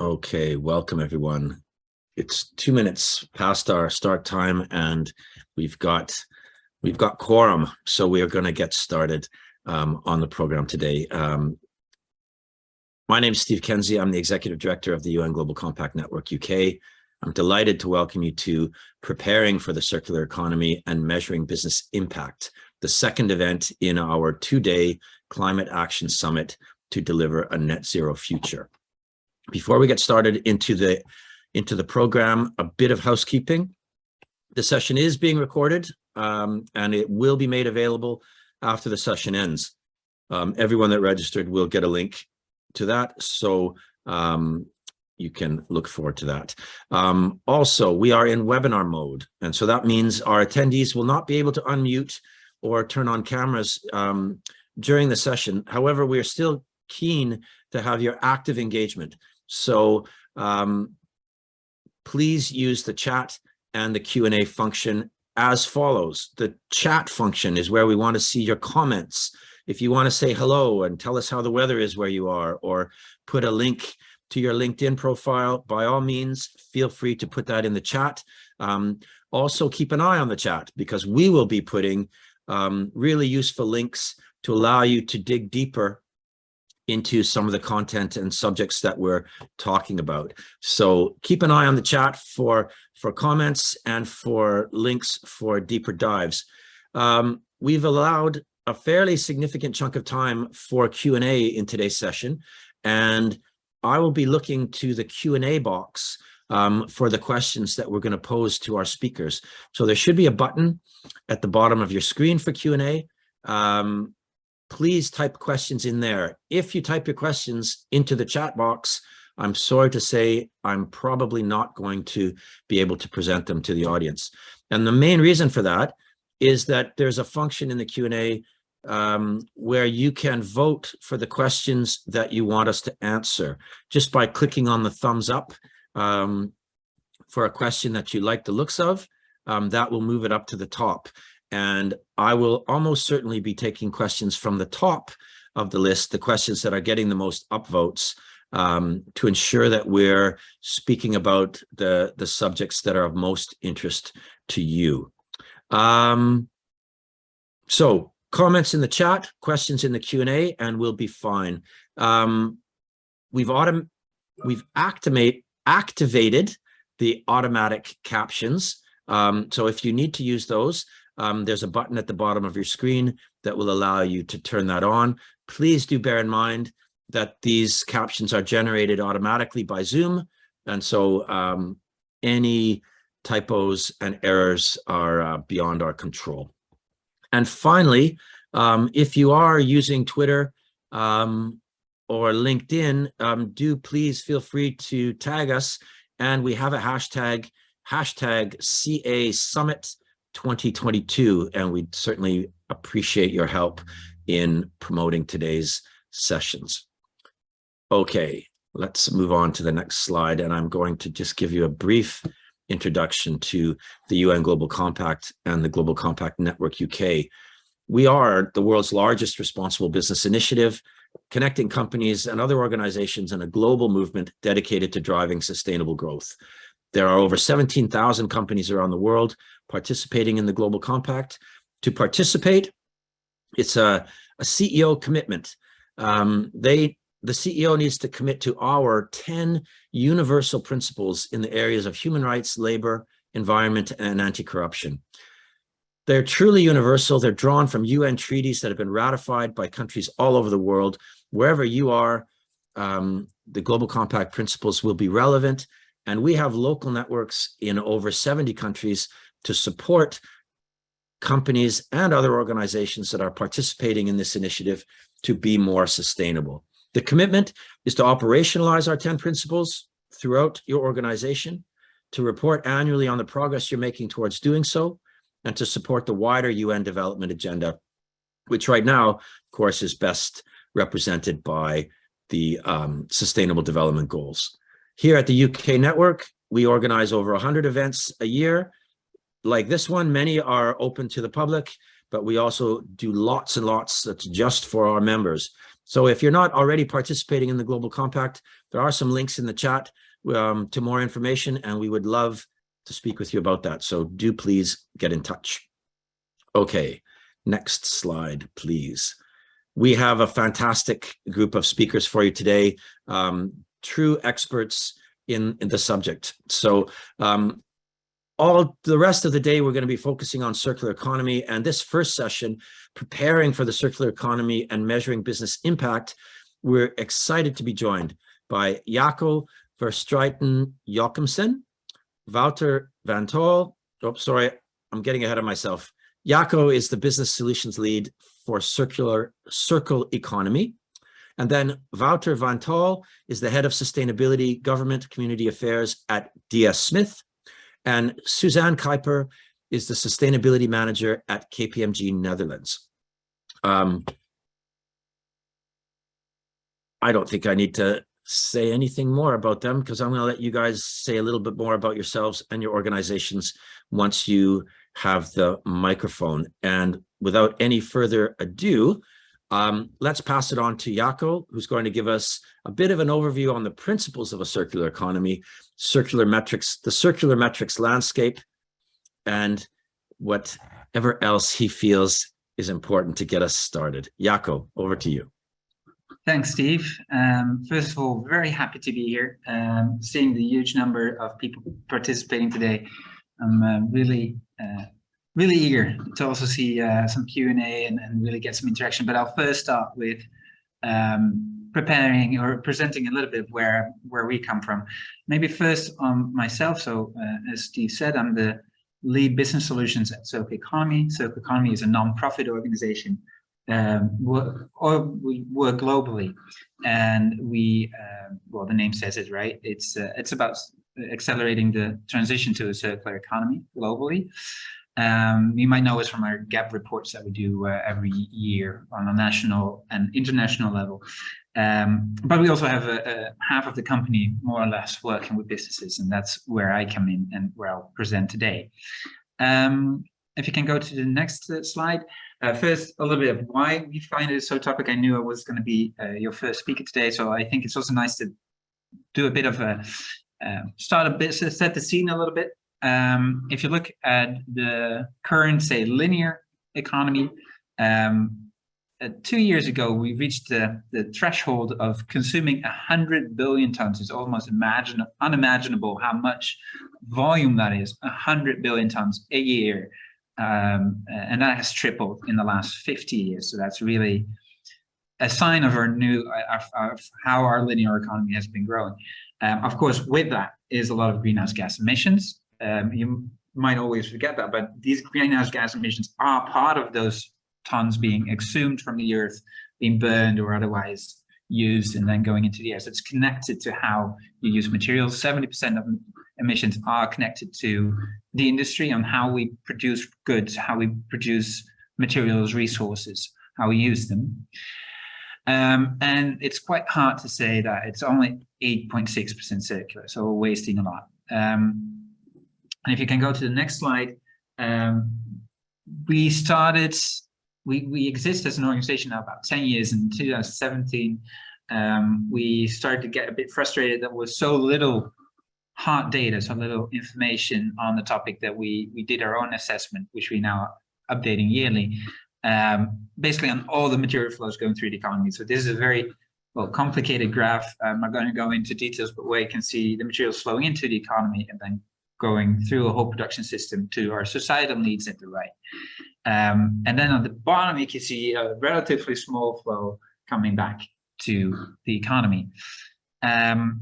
Okay, welcome everyone. It's 2 minutes past our start time and we've got quorum, so we are going to get started on the program today. My name is Steve Kenzie. I'm the Executive Director of the UN Global Compact Network UK. I'm delighted to welcome you to Preparing for the Circular Economy and Measuring Business Impact, the second event in our 2-day Climate Action Summit to deliver a net zero future. Before we get started into the program, a bit of housekeeping. The session is being recorded and it will be made available after the session ends. Everyone that registered will get a link to that, so you can look forward to that. Also, we are in webinar mode, and so that means our attendees will not be able to unmute or turn on cameras during the session. However, we are still keen to have your active engagement. So please use the chat and the Q&A function as follows. The chat function is where we want to see your comments. If you want to say hello and tell us how the weather is where you are, or put a link to your LinkedIn profile, by all means, feel free to put that in the chat. Also, keep an eye on the chat, because we will be putting really useful links to allow you to dig deeper into some of the content and subjects that we're talking about. So keep an eye on the chat for comments and for links for deeper dives. We've allowed a fairly significant chunk of time for Q&A in today's session, and I will be looking to the Q&A box for the questions that we're going to pose to our speakers. So there should be a button at the bottom of your screen for Q&A. Please type questions in there. If you type your questions into the chat box, I'm sorry to say I'm probably not going to be able to present them to the audience. And the main reason for that is that there's a function in the Q&A where you can vote for the questions that you want us to answer just by clicking on the thumbs up for a question that you like the looks of. That will move it up to the top. And I will almost certainly be taking questions from the top of the list, the questions that are getting the most upvotes, to ensure that we're speaking about the subjects that are of most interest to you. So comments in the chat, questions in the Q&A, and we'll be fine. We've activated the automatic captions. So if you need to use those, there's a button at the bottom of your screen that will allow you to turn that on. Please do bear in mind that these captions are generated automatically by Zoom, and so any typos and errors are beyond our control. And finally, if you are using Twitter or LinkedIn, do please feel free to tag us, and we have a hashtag CA Summit 2022, and we'd certainly appreciate your help in promoting today's sessions. Okay, let's move on to the next slide, and I'm going to just give you a brief introduction to the UN Global Compact and the Global Compact Network UK. We are the world's largest responsible business initiative, connecting companies and other organizations in a global movement dedicated to driving sustainable growth. There are over 17,000 companies around the world participating in the Global Compact. To participate, it's a CEO commitment. The CEO needs to commit to our 10 universal principles in the areas of human rights, labor, environment, and anti-corruption. They're truly universal. They're drawn from UN treaties that have been ratified by countries all over the world. Wherever you are, the Global Compact principles will be relevant. And we have local networks in over 70 countries to support companies and other organizations that are participating in this initiative to be more sustainable. The commitment is to operationalize our 10 principles throughout your organization, to report annually on the progress you're making towards doing so, and to support the wider UN development agenda, which right now, of course, is best represented by the Sustainable Development Goals. Here at the UK network, we organize over 100 events a year. Like this one, many are open to the public, but we also do lots and lots that's just for our members. So if you're not already participating in the Global Compact, There are some links in the chat to more information, and we would love to speak with you about that. So do please get in touch. Okay, next slide, please. We have a fantastic group of speakers for you today, true experts in the subject. So all the rest of the day, we're going to be focusing on circular economy. And this first session, preparing for the circular economy and measuring business impact, we're excited to be joined by Jacco Verstraeten-Jochemsen, Wouter van Tol. Oh, sorry, I'm getting ahead of myself. Jacco is the business solutions lead for circle economy. And then Wouter van Tol is the head of sustainability, government, community affairs at DS Smith. And Suzanne Kuiper is the sustainability manager at KPMG Netherlands. I don't think I need to say anything more about them, because I'm going to let you guys say a little bit more about yourselves and your organizations once you have the microphone. And without any further ado, let's pass it on to Jacco, who's going to give us a bit of an overview on the principles of a circular economy, circular metrics, the circular metrics landscape, and whatever else he feels is important to get us started. Jacco, over to you. Thanks, Steve. First of all, very happy to be here. Seeing the huge number of people participating today, I'm really eager to also see some Q&A and really get some interaction. But I'll first start with preparing or presenting a little bit where we come from. Maybe first on myself. So as Steve said, I'm the lead business solutions at Circular Economy. Circular Economy is a non-profit organization. We work globally, and we well, the name says it, right? It's about accelerating the transition to a circular economy globally. You might know us from our gap reports that we do every year on a national and international level. But we also have half of the company more or less working with businesses, and that's where I come in and where I'll present today. If you can go to the next slide. First, a little bit of why we find it so topic. I knew I was going to be your first speaker today, so I think it's also nice to do a bit of a set the scene a little bit. If you look at the current, say, linear economy, 2 years ago, we reached the threshold of consuming 100 billion tons. It's almost unimaginable how much volume that is, 100 billion tons a year. And that has tripled in the last 50 years. So that's really a sign of of how our linear economy has been growing. Of course, with that is a lot of greenhouse gas emissions. You might always forget that, but these greenhouse gas emissions are part of those tons being exhumed from the earth, being burned or otherwise used, and then going into the air. So it's connected to how you use materials. 70% of emissions are connected to the industry on how we produce goods, how we produce materials, resources, how we use them. And it's quite hard to say that it's only 8.6% circular, so we're wasting a lot. And if you can go to the next slide, we exist as an organization now about 10 years. In 2017, we started to get a bit frustrated that there was so little hard data, so little information on the topic that we did our own assessment, which we now are updating yearly, basically on all the material flows going through the economy. So this is a very complicated graph. I'm not going to go into details, but where you can see the materials flowing into the economy and then going through a whole production system to our societal needs at the right. And then on the bottom, you can see a relatively small flow coming back to the economy. And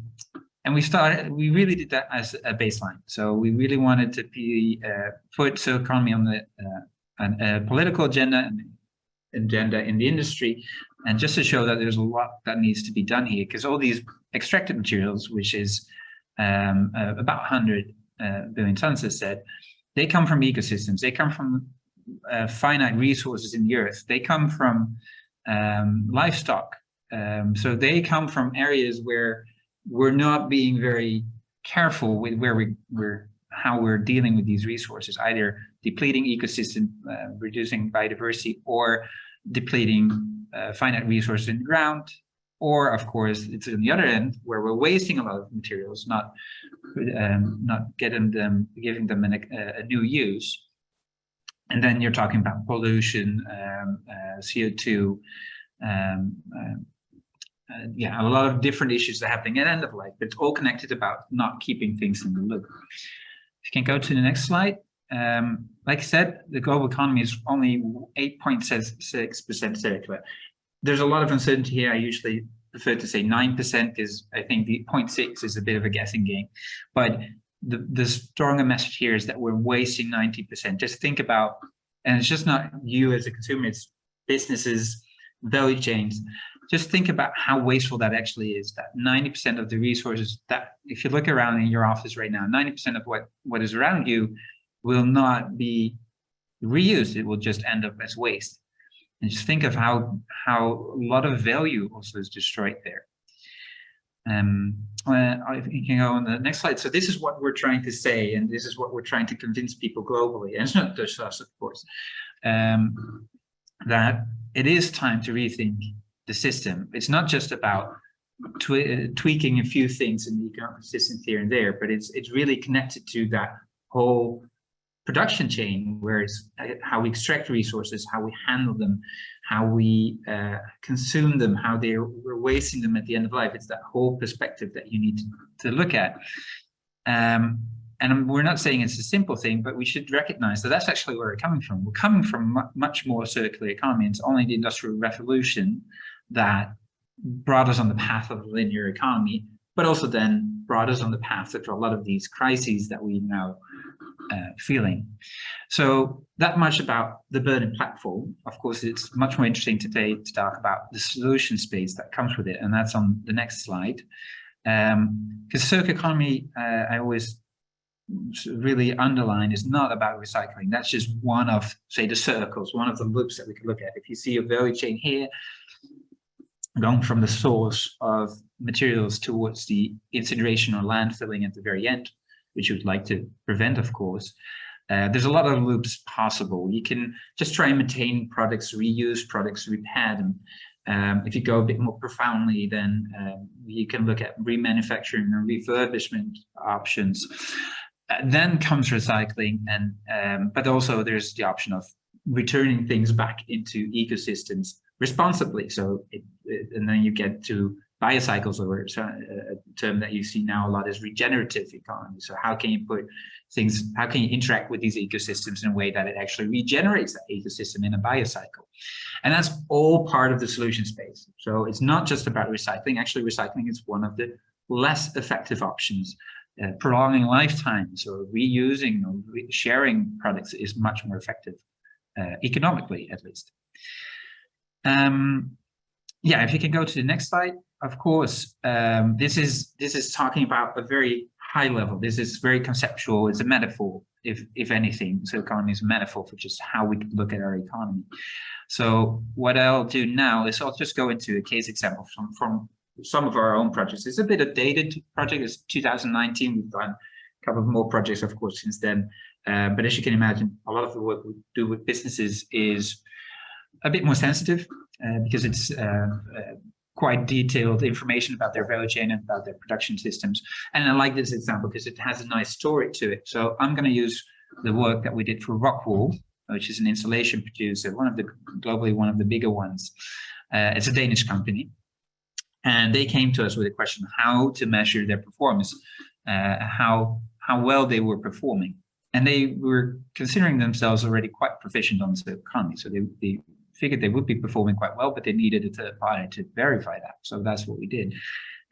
we really did that as a baseline. So we really wanted to put circular economy on a political agenda and agenda in the industry, and just to show that there's a lot that needs to be done here, because all these extracted materials, which is about 100 billion tons, as said, they come from ecosystems. They come from finite resources in the earth. They come from livestock. So they come from areas where we're not being very careful with how we're dealing with these resources, either depleting ecosystem, reducing biodiversity, or depleting finite resources in the ground, Or, of course, it's on the other end where we're wasting a lot of materials, not giving them a new use. And then you're talking about pollution, CO2, yeah, a lot of different issues that are happening at end of life, but it's all connected about not keeping things in the loop. If you can go to the next slide. Like I said, the global economy is only 8.6% circular. There's a lot of uncertainty here. I usually prefer to say 9% because I think the 0.6 is a bit of a guessing game. But the stronger message here is that we're wasting 90%. Just think about, and it's just not you as a consumer, it's businesses, value chains. Just think about how wasteful that actually is, that 90% of the resources that, if you look around in your office right now, 90% of what is around you will not be reused. It will just end up as waste. And just think of how a lot of value also is destroyed there. I think you can go on the next slide. So this is what we're trying to say, and this is what we're trying to convince people globally, and it's not just us, of course, that it is time to rethink the system. It's not just about tweaking a few things in the economic systems here and there, but it's really connected to that whole production chain, where it's how we extract resources, how we handle them, how we consume them, how we're wasting them at the end of life. It's that whole perspective that you need to look at. And we're not saying it's a simple thing, but we should recognize that that's actually where we're coming from. We're coming from much more circular economy. It's only the Industrial Revolution that brought us on the path of a linear economy, but also then brought us on the path of a lot of these crises that we now feeling. So that much about the burning platform. Of course, it's much more interesting today to talk about the solution space that comes with it, and that's on the next slide. Because circular economy, I always really underline, is not about recycling. That's just one of, say, the circles, one of the loops that we could look at. If you see a value chain here, going from the source of materials towards the incineration or landfilling at the very end, which you would like to prevent, of course. There's a lot of loops possible. You can just try and maintain products, reuse products, repair them. If you go a bit more profoundly, then you can look at remanufacturing and refurbishment options. Then comes recycling, and but also there's the option of returning things back into ecosystems responsibly. So, and then you get to biocycles, or a term that you see now a lot is regenerative economy. So how can you put things, how can you interact with these ecosystems in a way that it actually regenerates that ecosystem in a biocycle? And that's all part of the solution space. So it's not just about recycling. Actually, recycling is one of the less effective options. Prolonging lifetime, so reusing or sharing products is much more effective, economically at least. Yeah, if you can go to the next slide. Of course, this is talking about a very high level. This is very conceptual. It's a metaphor, if anything. So economy is a metaphor for just how we can look at our economy. So what I'll do now is I'll just go into a case example from some of our own projects. It's a bit of dated project. It's 2019. We've done a couple of more projects, of course, since then. But as you can imagine, a lot of the work we do with businesses is a bit more sensitive because it's quite detailed information about their value chain and about their production systems. And I like this example because it has a nice story to it. So I'm going to use the work that we did for Rockwool, which is an insulation producer, globally one of the bigger ones. It's a Danish company. And they came to us with a question how to measure their performance, how well they were performing. And they were considering themselves already quite proficient on the economy. So they figured they would be performing quite well, but they needed a third party to verify that. So that's what we did.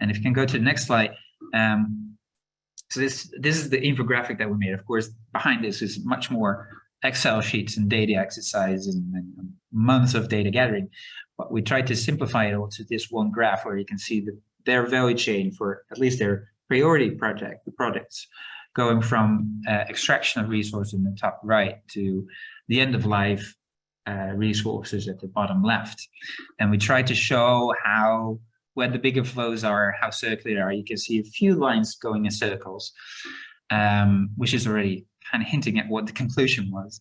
And if you can go to the next slide. So this is the infographic that we made. Of course, behind this is much more Excel sheets and data exercises and months of data gathering. But we tried to simplify it all to this one graph where you can see their value chain for at least their priority products, going from extraction of resources in the top right to the end of life resources at the bottom left. And we tried to show where the bigger flows are, how circular they are. You can see a few lines going in circles, which is already kind of hinting at what the conclusion was.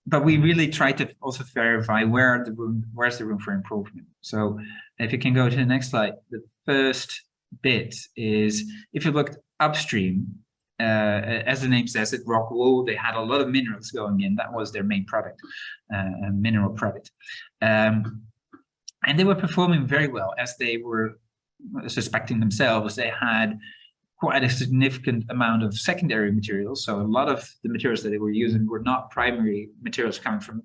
but we really try to also verify where's the room for improvement. So if you can go to the next slide, the first bit is if you looked upstream, as the name says it, rock wool, they had a lot of minerals going in. That was their main product, a mineral product. And they were performing very well, as they were suspecting themselves. They had quite a significant amount of secondary materials. So a lot of the materials that they were using were not primary materials coming from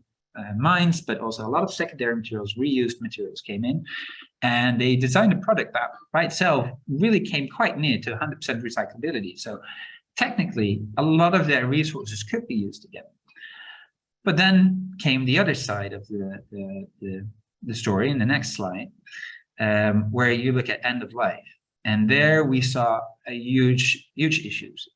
mines, but also a lot of secondary materials, reused materials came in. And they designed a product that by itself really came quite near to 100% recyclability. So technically, a lot of their resources could be used again. But then came the other side of the story in the next slide, where you look at end of life. And there we saw a huge issues.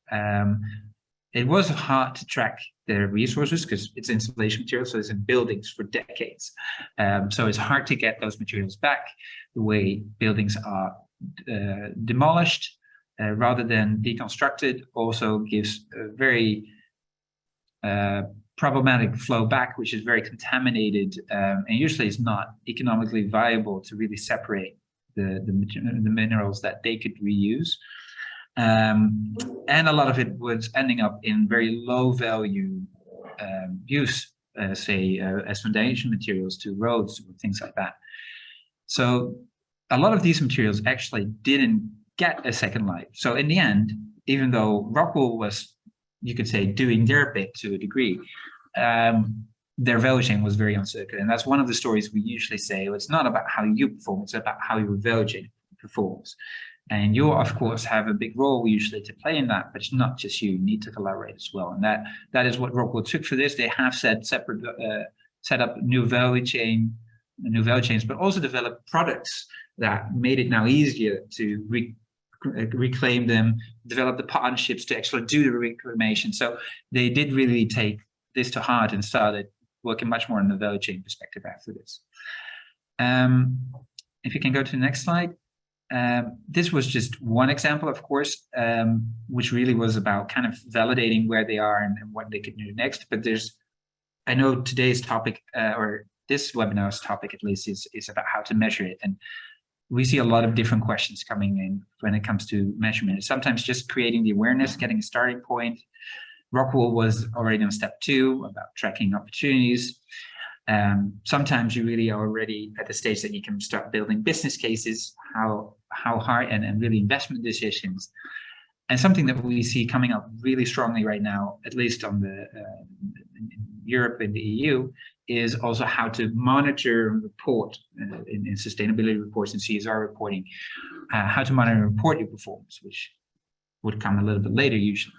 It was hard to track their resources because it's insulation material, so it's in buildings for decades. So it's hard to get those materials back. The way buildings are demolished rather than deconstructed also gives a very problematic flow back, which is very contaminated, and usually it's not economically viable to really separate the minerals that they could reuse. And a lot of it was ending up in very low value use, say as foundation materials to roads or things like that. So a lot of these materials actually didn't get a second life. So in the end, even though Rockwool was, you could say, doing their bit to a degree, their value chain was very uncertain. And that's one of the stories we usually say, well, it's not about how you perform, it's about how your value chain performs. And you, of course, have a big role usually to play in that, but it's not just you need to collaborate as well. And that is what Rockwool took for this. They have set up new value chains, but also developed products that made it now easier to reclaim them, develop the partnerships to actually do the reclamation. So they did really take this to heart and started working much more on the value chain perspective after this. If you can go to the next slide. This was just one example, of course, which really was about kind of validating where they are and what they could do next. But I know today's topic, or this webinar's topic at least, is about how to measure it. And we see a lot of different questions coming in when it comes to measurement. Sometimes just creating the awareness, getting a starting point. Rockwool was already on step 2 about tracking opportunities. Sometimes you really are already at the stage that you can start building business cases, how hard and really investment decisions. And something that we see coming up really strongly right now, at least on in Europe and the EU, is also how to monitor and report in sustainability reports and CSR reporting, how to monitor and report your performance, which would come a little bit later usually.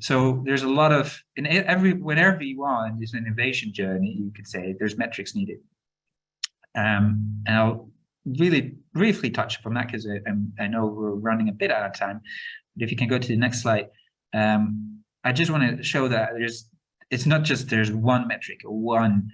So there's a lot of, whenever you are in this innovation journey, you could say there's metrics needed. And I'll really briefly touch upon that because I know we're running a bit out of time. But if you can go to the next slide, I just want to show that it's not just there's one metric or one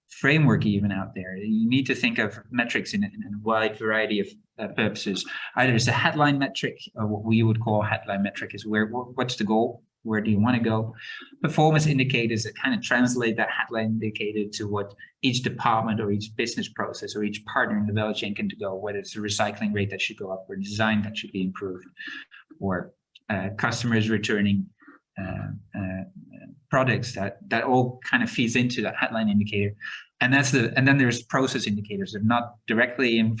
framework even out there. You need to think of metrics in a wide variety of purposes. Either it's a headline metric, or what we would call a headline metric is what's the goal? Where do you want to go? Performance indicators that kind of translate that headline indicator to what each department or each business process or each partner in the value chain can go, whether it's the recycling rate that should go up or design that should be improved, or customers returning products that all kind of feeds into that headline indicator. And then there's process indicators that are not directly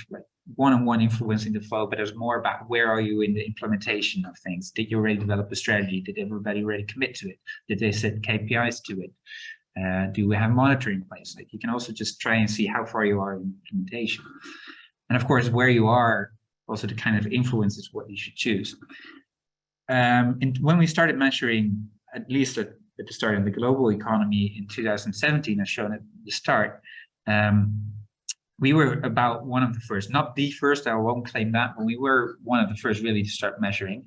one-on-one influencing the flow, but there's more about where are you in the implementation of things. Did you already develop a strategy? Did everybody already commit to it? Did they set KPIs to it? Do we have monitoring in place? Like, you can also just try and see how far you are in implementation. And of course, where you are also to kind of influences what you should choose. And when we started measuring, at least at the start of the global economy in 2017, as shown at the start, we were about one of the first, not the first, I won't claim that, but we were one of the first really to start measuring.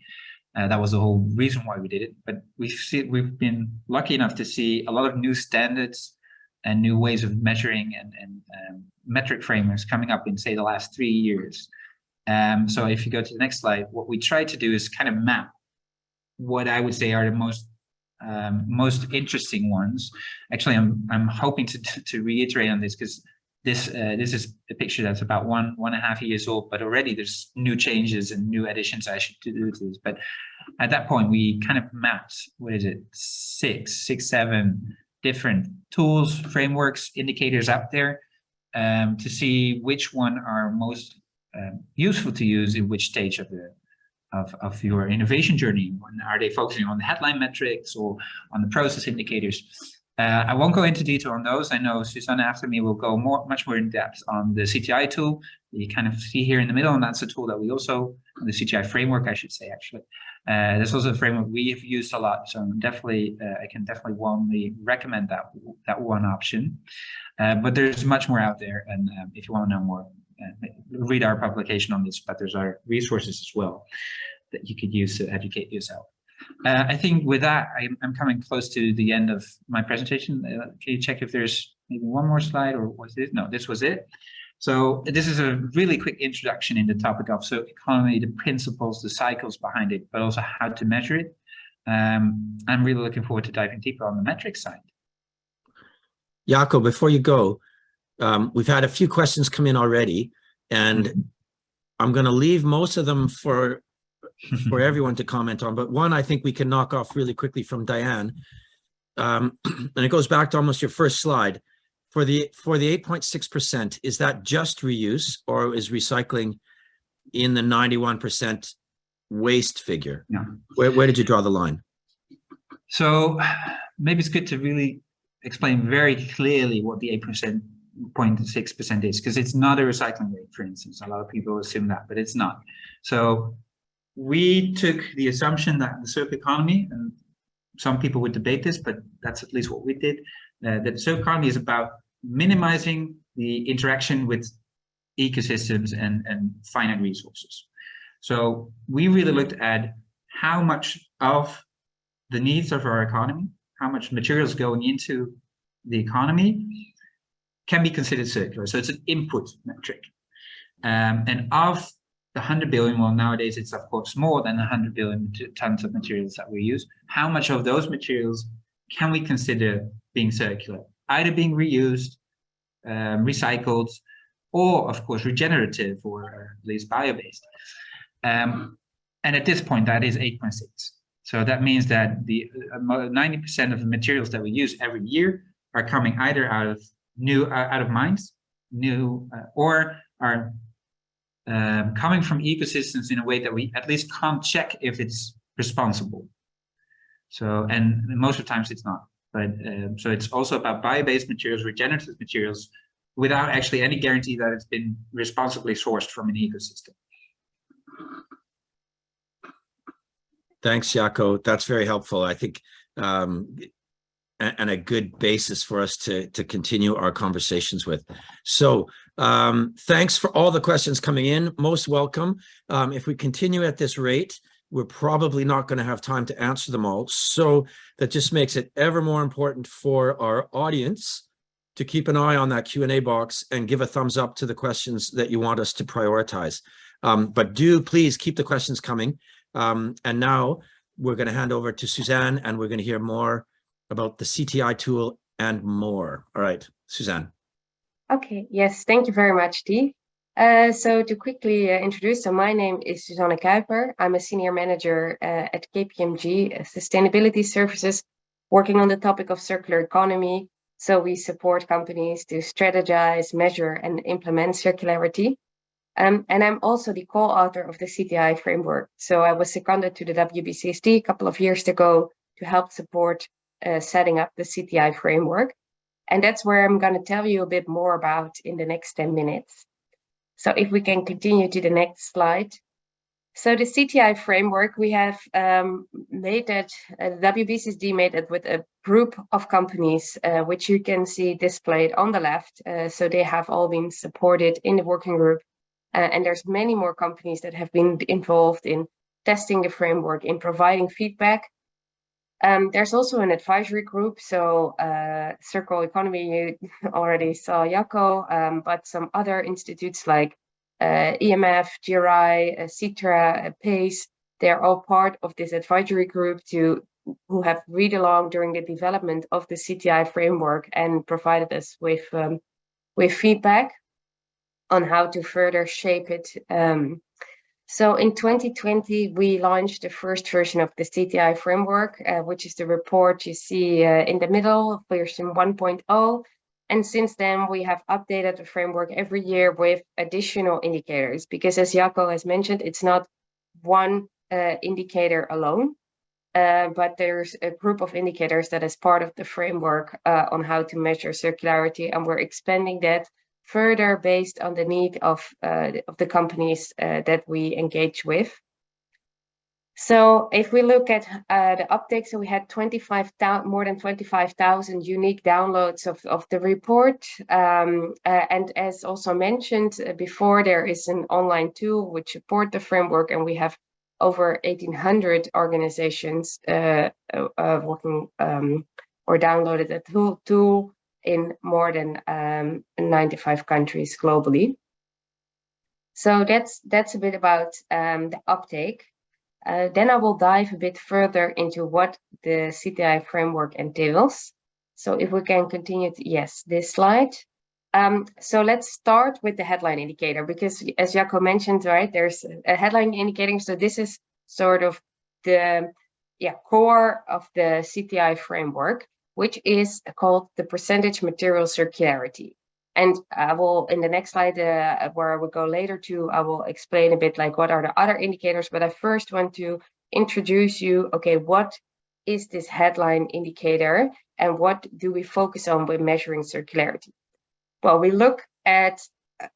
That was the whole reason why we did it. But we've been lucky enough to see a lot of new standards and new ways of measuring and metric frameworks coming up in, say, the last 3 years. So if you go to the next slide, what we try to do is kind of map what I would say are the most most interesting ones. Actually, I'm hoping to reiterate on this, because this is a picture that's about 1.5 years old, but already there's new changes and new additions I should do to this. But at that point, we kind of mapped, what is it, six, 7 different tools, frameworks, indicators out there, to see which one are most useful to use in which stage of your innovation journey. Are they focusing on the headline metrics or on the process indicators? I won't go into detail on those. I know Suzanne after me will go much more in depth on the CTI tool. You kind of see here in the middle, and that's a tool that we also, the CTI framework, I should say, actually. That's also a framework we have used a lot. So definitely, I can definitely warmly recommend that one option. But there's much more out there. And if you want to know more, read our publication on this, but there's our resources as well that you could use to educate yourself. I think with that, I'm coming close to the end of my presentation. Can you check if there's maybe one more slide, or was this? No, this was it. So this is a really quick introduction in the topic of economy, the principles, the cycles behind it, but also how to measure it. I'm really looking forward to diving deeper on the metrics side. Jacco, before you go, we've had a few questions come in already, and I'm going to leave most of them for everyone to comment on, but one I think we can knock off really quickly from Diane, and it goes back to almost your first slide. For the 8.6%, is that just reuse, or is recycling in the 91% waste figure? Yeah. Where did you draw the line? So maybe it's good to really explain very clearly what the 8.6% is, because it's not a recycling rate, for instance. A lot of people assume that, but it's not. So we took the assumption that the circular economy, and some people would debate this, but that's at least what we did, that the circular economy is about minimizing the interaction with ecosystems and finite resources. So we really looked at how much of the needs of our economy, how much materials going into the economy can be considered circular. So it's an input metric. And of the 100 billion, well, nowadays it's of course more than 100 billion tons of materials that we use. How much of those materials can we consider being circular? Either being reused, recycled, or of course regenerative, or at least bio-based. And at this point, that is 8.6. So that means that the 90% of the materials that we use every year are coming either out of mines, or are coming from ecosystems in a way that we at least can't check if it's responsible. So, and most of the times it's not. But so it's also about bio-based materials, regenerative materials, without actually any guarantee that it's been responsibly sourced from an ecosystem. Thanks, Jacco. That's very helpful, I think, and a good basis for us to continue our conversations with. So thanks for all the questions coming in. Most welcome. If we continue at this rate, we're probably not going to have time to answer them all. So that just makes it ever more important for our audience to keep an eye on that Q&A box and give a thumbs up to the questions that you want us to prioritize. But do please keep the questions coming. And now we're going to hand over to Suzanne, and we're going to hear more about the CTI tool and more. All right, Suzanne. Okay, yes, thank you very much, Dee. So to quickly introduce, so my name is Suzanne Kuiper. I'm a senior manager at KPMG Sustainability Services, working on the topic of circular economy. So we support companies to strategize, measure, and implement circularity. And I'm also the co-author of the CTI framework. So I was seconded to the WBCSD a couple of years ago to help support setting up the CTI framework. And that's where I'm going to tell you a bit more about in the next 10 minutes. So if we can continue to the next slide. So the CTI framework, we have made that, WBCSD made it with a group of companies, which you can see displayed on the left. So they have all been supported in the working group. And there's many more companies that have been involved in testing the framework, in providing feedback. There's also an advisory group. So circular economy, you already saw Jacco, but some other institutes like EMF, GRI, CITRA, PACE, they're all part of this advisory group to who have read along during the development of the CTI framework and provided us with feedback on how to further shape it. So in 2020, we launched the first version of the CTI framework, which is the report you see in the middle, version 1.0. And since then, we have updated the framework every year with additional indicators, because as Jacco has mentioned, it's not one indicator alone, but there's a group of indicators that is part of the framework on how to measure circularity, and we're expanding that further based on the need of the companies that we engage with. So if we look at the uptake, so we had more than 25,000 unique downloads of the report. And as also mentioned before, there is an online tool which support the framework, and we have over 1,800 organizations working or downloaded that tool in more than 95 countries globally. So that's a bit about the uptake. Then I will dive a bit further into what the CTI framework entails. So if we can continue to, yes, this slide. So let's start with the headline indicator, because as Jacco mentioned, right, there's a headline indicator. So this is sort of the core of the CTI framework, which is called the percentage material circularity. And I will, in the next slide, where I will go later to, I will explain a bit like what are the other indicators, but I first want to introduce you, okay, what is this headline indicator and what do we focus on when measuring circularity? Well, we look at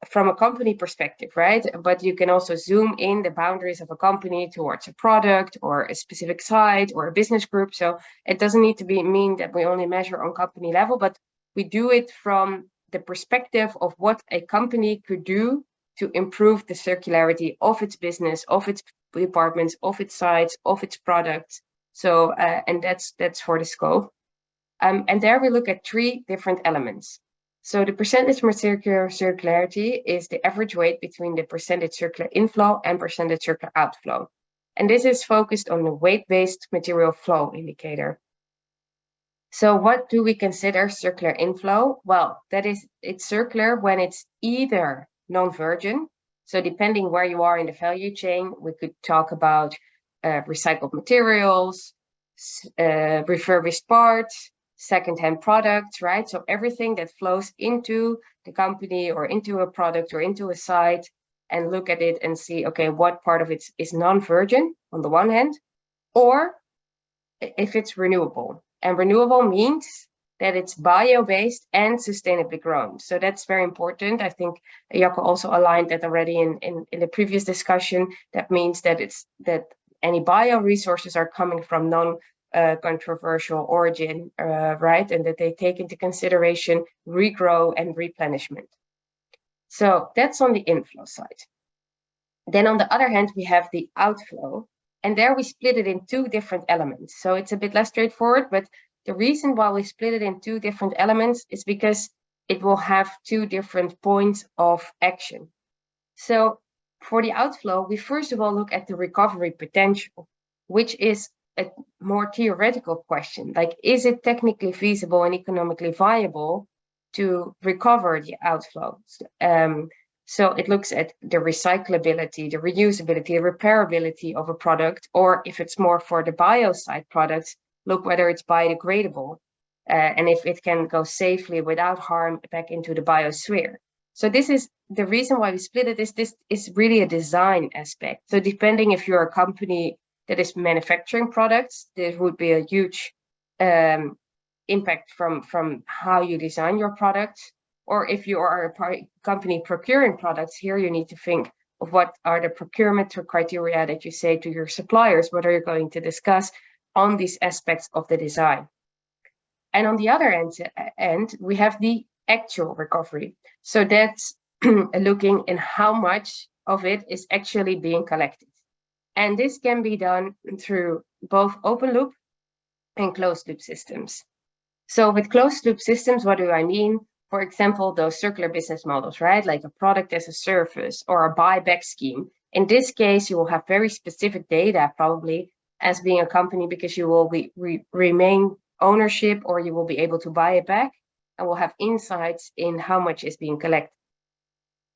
from a company perspective, right? But you can also zoom in the boundaries of a company towards a product or a specific site or a business group. So it doesn't need to mean that we only measure on company level, but we do it from the perspective of what a company could do to improve the circularity of its business, of its departments, of its sites, of its products. So, and that's for the scope. And there we look at three different elements. So the percentage material circularity is the average weight between the percentage circular inflow and percentage circular outflow. And this is focused on the weight-based material flow indicator. So what do we consider circular inflow? Well, it's circular when it's either non-virgin. So depending where you are in the value chain, we could talk about recycled materials, refurbished parts, second-hand products, right? So everything that flows into the company or into a product or into a site, and look at it and see, okay, what part of it is non-virgin on the one hand, or if it's renewable. And renewable means that it's bio-based and sustainably grown. So that's very important. I think Jacco also aligned that already in the previous discussion. That means that any bio resources are coming from non-controversial origin, right? And that they take into consideration regrow and replenishment. So that's on the inflow side. Then on the other hand, we have the outflow. And there we split it in two different elements. So it's a bit less straightforward, but the reason why we split it in two different elements is because it will have two different points of action. So for the outflow, we first of all look at the recovery potential, which is a more theoretical question. Like, is it technically feasible and economically viable to recover the outflow? So it looks at the recyclability, the reusability, the repairability of a product, or if it's more for the bio side products, look whether it's biodegradable and if it can go safely without harm back into the biosphere. So this is the reason why we split it. This is really a design aspect. So depending if you're a company that is manufacturing products, there would be a huge impact from how you design your products. Or if you are a company procuring products, here you need to think of what are the procurement criteria that you say to your suppliers, what are you going to discuss on these aspects of the design. And on the other end, we have the actual recovery. So that's looking in how much of it is actually being collected. And this can be done through both open loop and closed loop systems. So with closed loop systems, what do I mean? For example, those circular business models, right? Like a product as a service or a buyback scheme. In this case, you will have very specific data probably as being a company, because you will remain ownership, or you will be able to buy it back and will have insights in how much is being collected.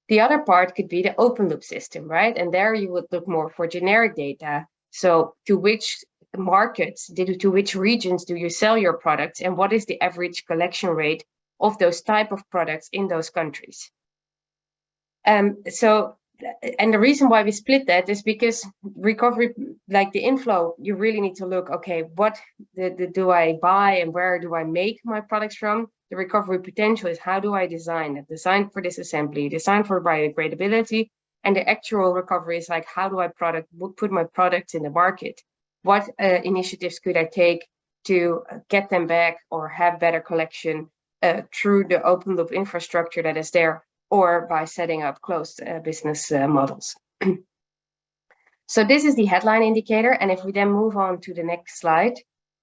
The other part could be the open loop system, right? And there you would look more for generic data. So to which markets, to which regions do you sell your products, and what is the average collection rate of those type of products in those countries? And the reason why we split that is because recovery, like the inflow, you really need to look, okay, what do I buy and where do I make my products from? The recovery potential is how do I design it? Design for disassembly, design for biodegradability, and the actual recovery is like, how do I put my products in the market? What initiatives could I take to get them back or have better collection through the open loop infrastructure that is there, or by setting up closed business models. So this is the headline indicator. And if we then move on to the next slide,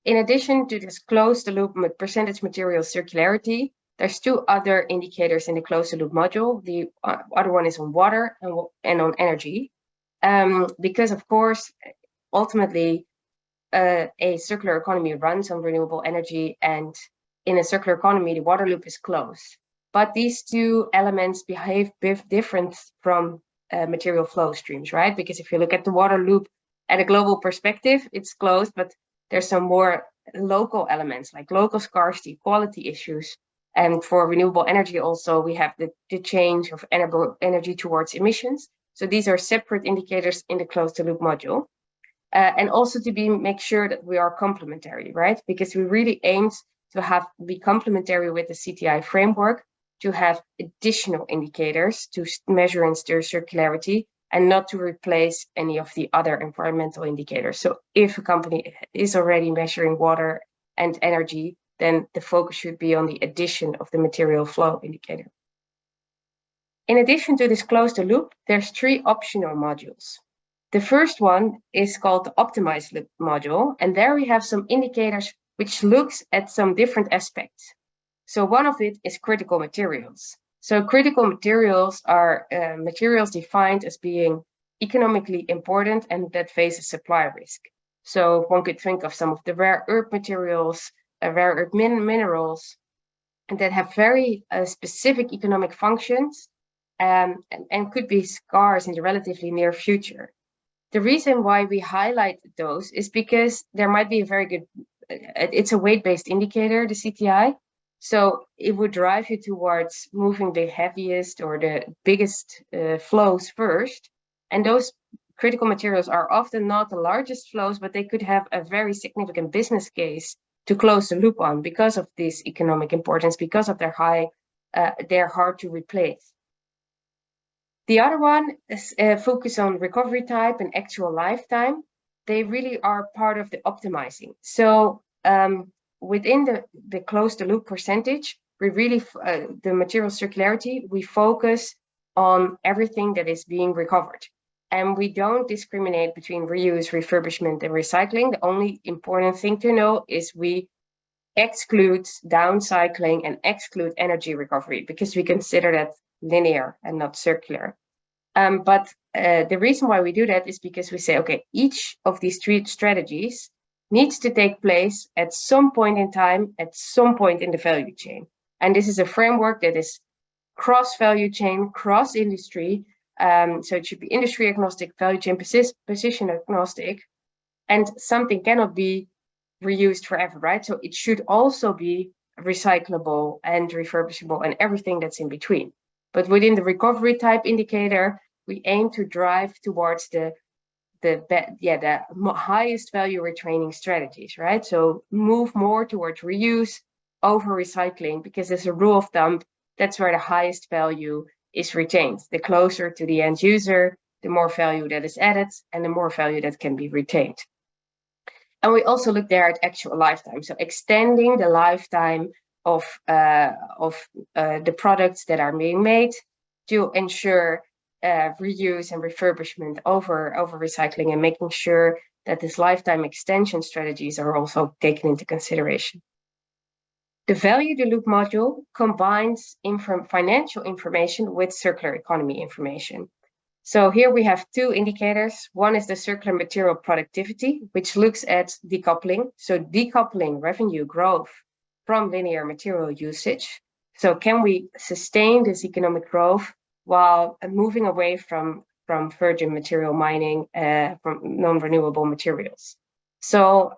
in addition to this closed loop percentage material circularity, there's two other indicators in the closed loop module. The other one is on water and on energy. Because of course, ultimately, a circular economy runs on renewable energy, and in a circular economy, the water loop is closed. But these two elements behave different from material flow streams, right? Because if you look at the water loop at a global perspective, it's closed, but there's some more local elements like local scarcity, quality issues. And for renewable energy also, we have the change of energy towards emissions. So these are separate indicators in the closed loop module. And also to make sure that we are complementary, right? Because we really aimed to be complementary with the CTI framework, to have additional indicators to measure and steer circularity, and not to replace any of the other environmental indicators. So if a company is already measuring water and energy, then the focus should be on the addition of the material flow indicator. In addition to this closed loop, there's 3 optional modules. The first one is called the optimized loop module, and there we have some indicators which looks at some different aspects. So one of it is critical materials. So critical materials are materials defined as being economically important and that face a supply risk. So one could think of some of the rare earth materials, rare earth minerals, and that have very specific economic functions and could be scarce in the relatively near future. The reason why we highlight those is because there might be a very good, it's a weight-based indicator, the CTI. So it would drive you towards moving the heaviest or the biggest flows first. And those critical materials are often not the largest flows, but they could have a very significant business case to close the loop on because of this economic importance, because of their high, they're hard to replace. The other one is focus on recovery type and actual lifetime. They really are part of the optimizing. So within the close the loop percentage, we really, the material circularity, we focus on everything that is being recovered. And we don't discriminate between reuse, refurbishment, and recycling. The only important thing to know is we exclude downcycling and exclude energy recovery because we consider that linear and not circular. But the reason why we do that is because we say, okay, each of these 3 strategies needs to take place at some point in time, at some point in the value chain. And this is a framework that is cross value chain, cross industry. So it should be industry agnostic, value chain position agnostic, and something cannot be reused forever, right? So it should also be recyclable and refurbishable and everything that's in between. But within the recovery type indicator, we aim to drive towards the highest value retraining strategies, right? So move more towards reuse over recycling, because as a rule of thumb, that's where the highest value is retained. The closer to the end user, the more value that is added and the more value that can be retained. And we also look there at actual lifetime. So extending the lifetime of the products that are being made to ensure reuse and refurbishment over recycling, and making sure that this lifetime extension strategies are also taken into consideration. The value the loop module combines financial information with circular economy information. So here we have two indicators. One is the circular material productivity, which looks at decoupling. So decoupling revenue growth from linear material usage. So can we sustain this economic growth while moving away from virgin material mining, from non-renewable materials? So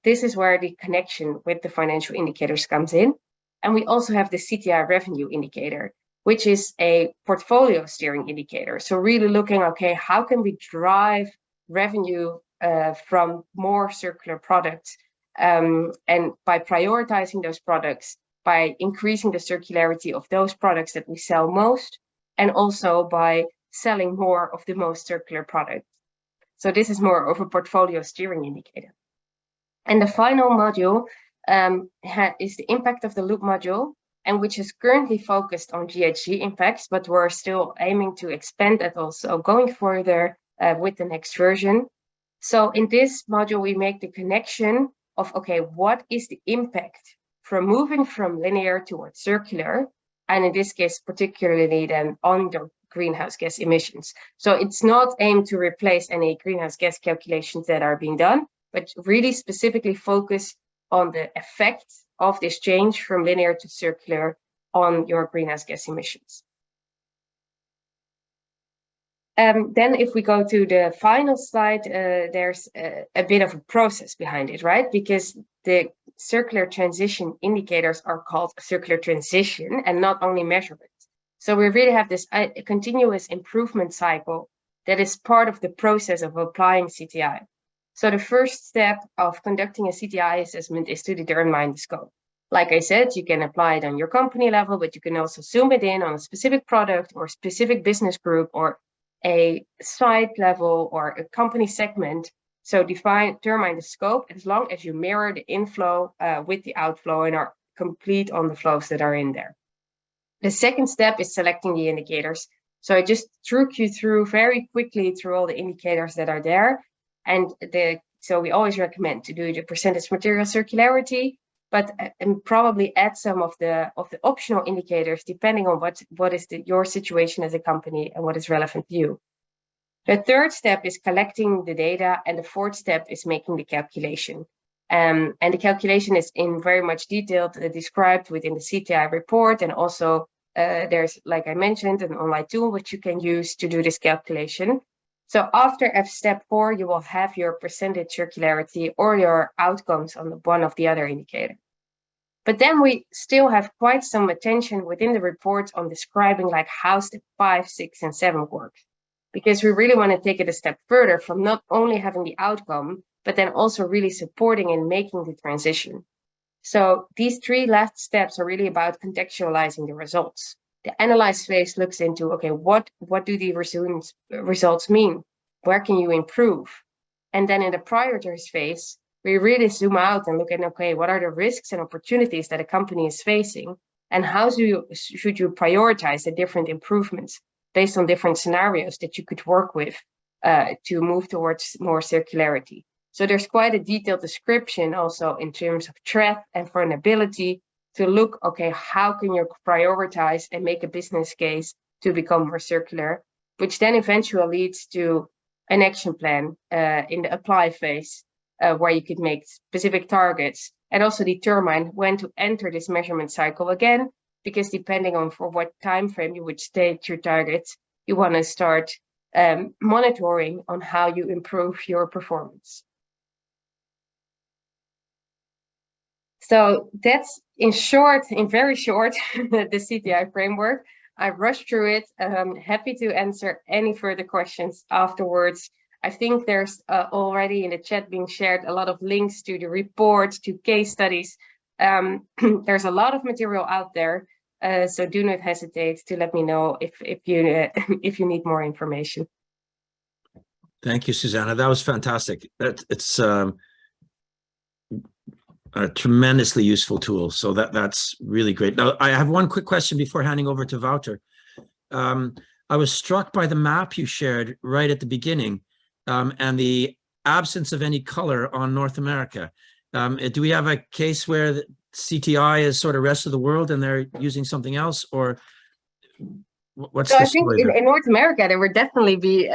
this is where the connection with the financial indicators comes in. And we also have the CTI revenue indicator, which is a portfolio steering indicator. So really looking, okay, how can we drive revenue from more circular products? And by prioritizing those products, by increasing the circularity of those products that we sell most, and also by selling more of the most circular products. So this is more of a portfolio steering indicator. And the final module is the impact of the loop module, and which is currently focused on GHG impacts, but we're still aiming to expand that also going further with the next version. So in this module, we make the connection of, okay, what is the impact from moving from linear towards circular? And in this case, particularly then on the greenhouse gas emissions. So it's not aimed to replace any greenhouse gas calculations that are being done, but really specifically focus on the effect of this change from linear to circular on your greenhouse gas emissions. Then if we go to the final slide, there's a bit of a process behind it, right? Because the circular transition indicators are called circular transition and not only measurements. So we really have this continuous improvement cycle that is part of the process of applying CTI. So the first step of conducting a CTI assessment is to determine the scope. Like I said, you can apply it on your company level, but you can also zoom it in on a specific product or specific business group or a site level or a company segment. So determine the scope as long as you mirror the inflow with the outflow and are complete on the flows that are in there. The second step is selecting the indicators. So I just took you through very quickly through all the indicators that are there. And so we always recommend to do the percentage material circularity, but and probably add some of the optional indicators depending on what is your situation as a company and what is relevant to you. The third step is collecting the data, and the fourth step is making the calculation. And the calculation is in very much detailed described within the CTI report, and also there's, like I mentioned, an online tool which you can use to do this calculation. So after step 4, you will have your percentage circularity or your outcomes on one of the other indicators. But then we still have quite some attention within the report on describing like how step 5, 6, and 7 work. Because we really want to take it a step further from not only having the outcome, but then also really supporting and making the transition. So these 3 last steps are really about contextualizing the results. The analyze phase looks into, okay, what do the results mean? Where can you improve? And then in the prioritize phase, we really zoom out and look at, okay, what are the risks and opportunities that a company is facing? And how should you prioritize the different improvements based on different scenarios that you could work with to move towards more circularity? So there's quite a detailed description also in terms of threat and vulnerability to look, okay, how can you prioritize and make a business case to become more circular, which then eventually leads to an action plan in the apply phase, where you could make specific targets and also determine when to enter this measurement cycle again, because depending on for what time frame you would state your targets, you want to start monitoring on how you improve your performance. So that's in very short, the CTI framework. I rushed through it. Happy to answer any further questions afterwards. I think there's already in the chat being shared a lot of links to the reports, to case studies. There's a lot of material out there, so do not hesitate to let me know if you need more information. Thank you, Suzanne. That was fantastic. It's a tremendously useful tool. So that's really great. Now, I have one quick question before handing over to Wouter. I was struck by the map you shared right at the beginning, and the absence of any color on North America. Do we have a case where the CTI is sort of rest of the world and they're using something else, or What's So the I think story there? in North America there would definitely be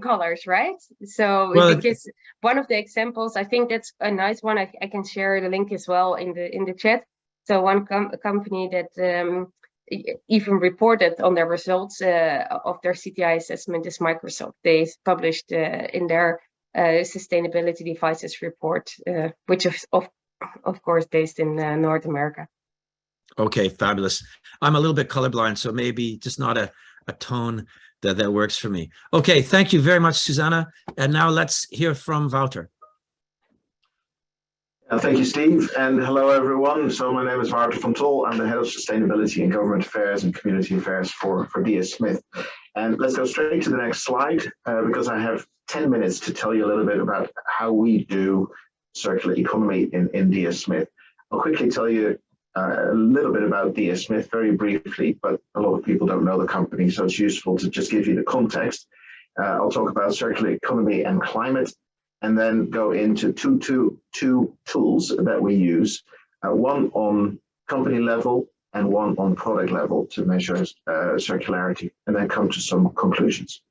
colors, right? So Well, because one of the examples, I think that's a nice one. I can share the link as well in the chat. So one company that even reported on their results of their CTI assessment is Microsoft. They published in their sustainability devices report, which is of course based in North America. Okay, fabulous. I'm a little bit colorblind, so maybe just not a tone that works for me. Okay, thank you very much, Suzanne. And now let's hear from Wouter. Thank you, Steve, and hello, everyone. So my name is Wouter van Tol. I'm the Head of Sustainability and Government Affairs and Community Affairs for DS Smith. And let's go straight to the next slide, because I have 10 minutes to tell you a little bit about how we do circular economy in DS Smith. I'll quickly tell you a little bit about DS Smith very briefly, but a lot of people don't know the company, so it's useful to just give you the context. I'll talk about circular economy and climate, and then go into two tools that we use, one on company level and one on product level to measure circularity, and then come to some conclusions.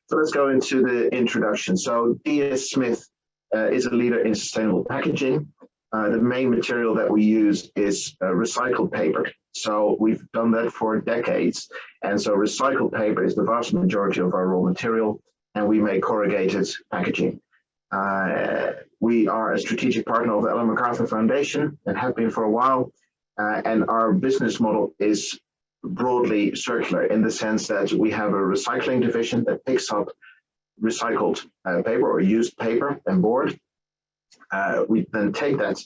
So let's go into the introduction. So DS Smith is a leader in sustainable packaging. The main material that we use is recycled paper. So we've done that for decades. And so recycled paper is the vast majority of our raw material, and we make corrugated packaging. We are a strategic partner of the Ellen MacArthur Foundation and have been for a while. And our business model is broadly circular in the sense that we have a recycling division that picks up recycled paper or used paper and board. We then take that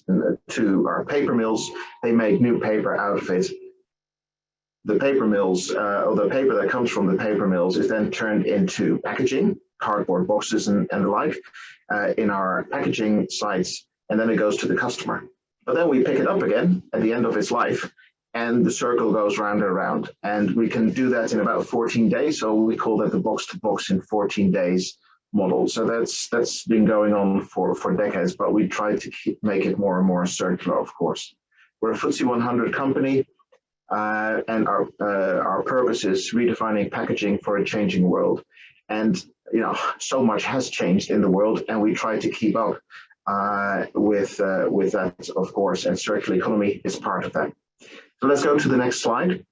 to our paper mills. They make new paper out of it. The paper mills, or the paper that comes from the paper mills, is then turned into packaging, cardboard boxes and the like, in our packaging sites, and then it goes to the customer. But then we pick it up again at the end of its life, and the circle goes round and round. And we can do that in about 14 days, so we call that the box-to-box in 14 days model. So that's been going on for decades, but we try to make it more and more circular, of course. We're a FTSE 100 company, and our purpose is redefining packaging for a changing world. And so much has changed in the world, and we try to keep up with that, of course, and circular economy is part of that. So let's go to the next slide.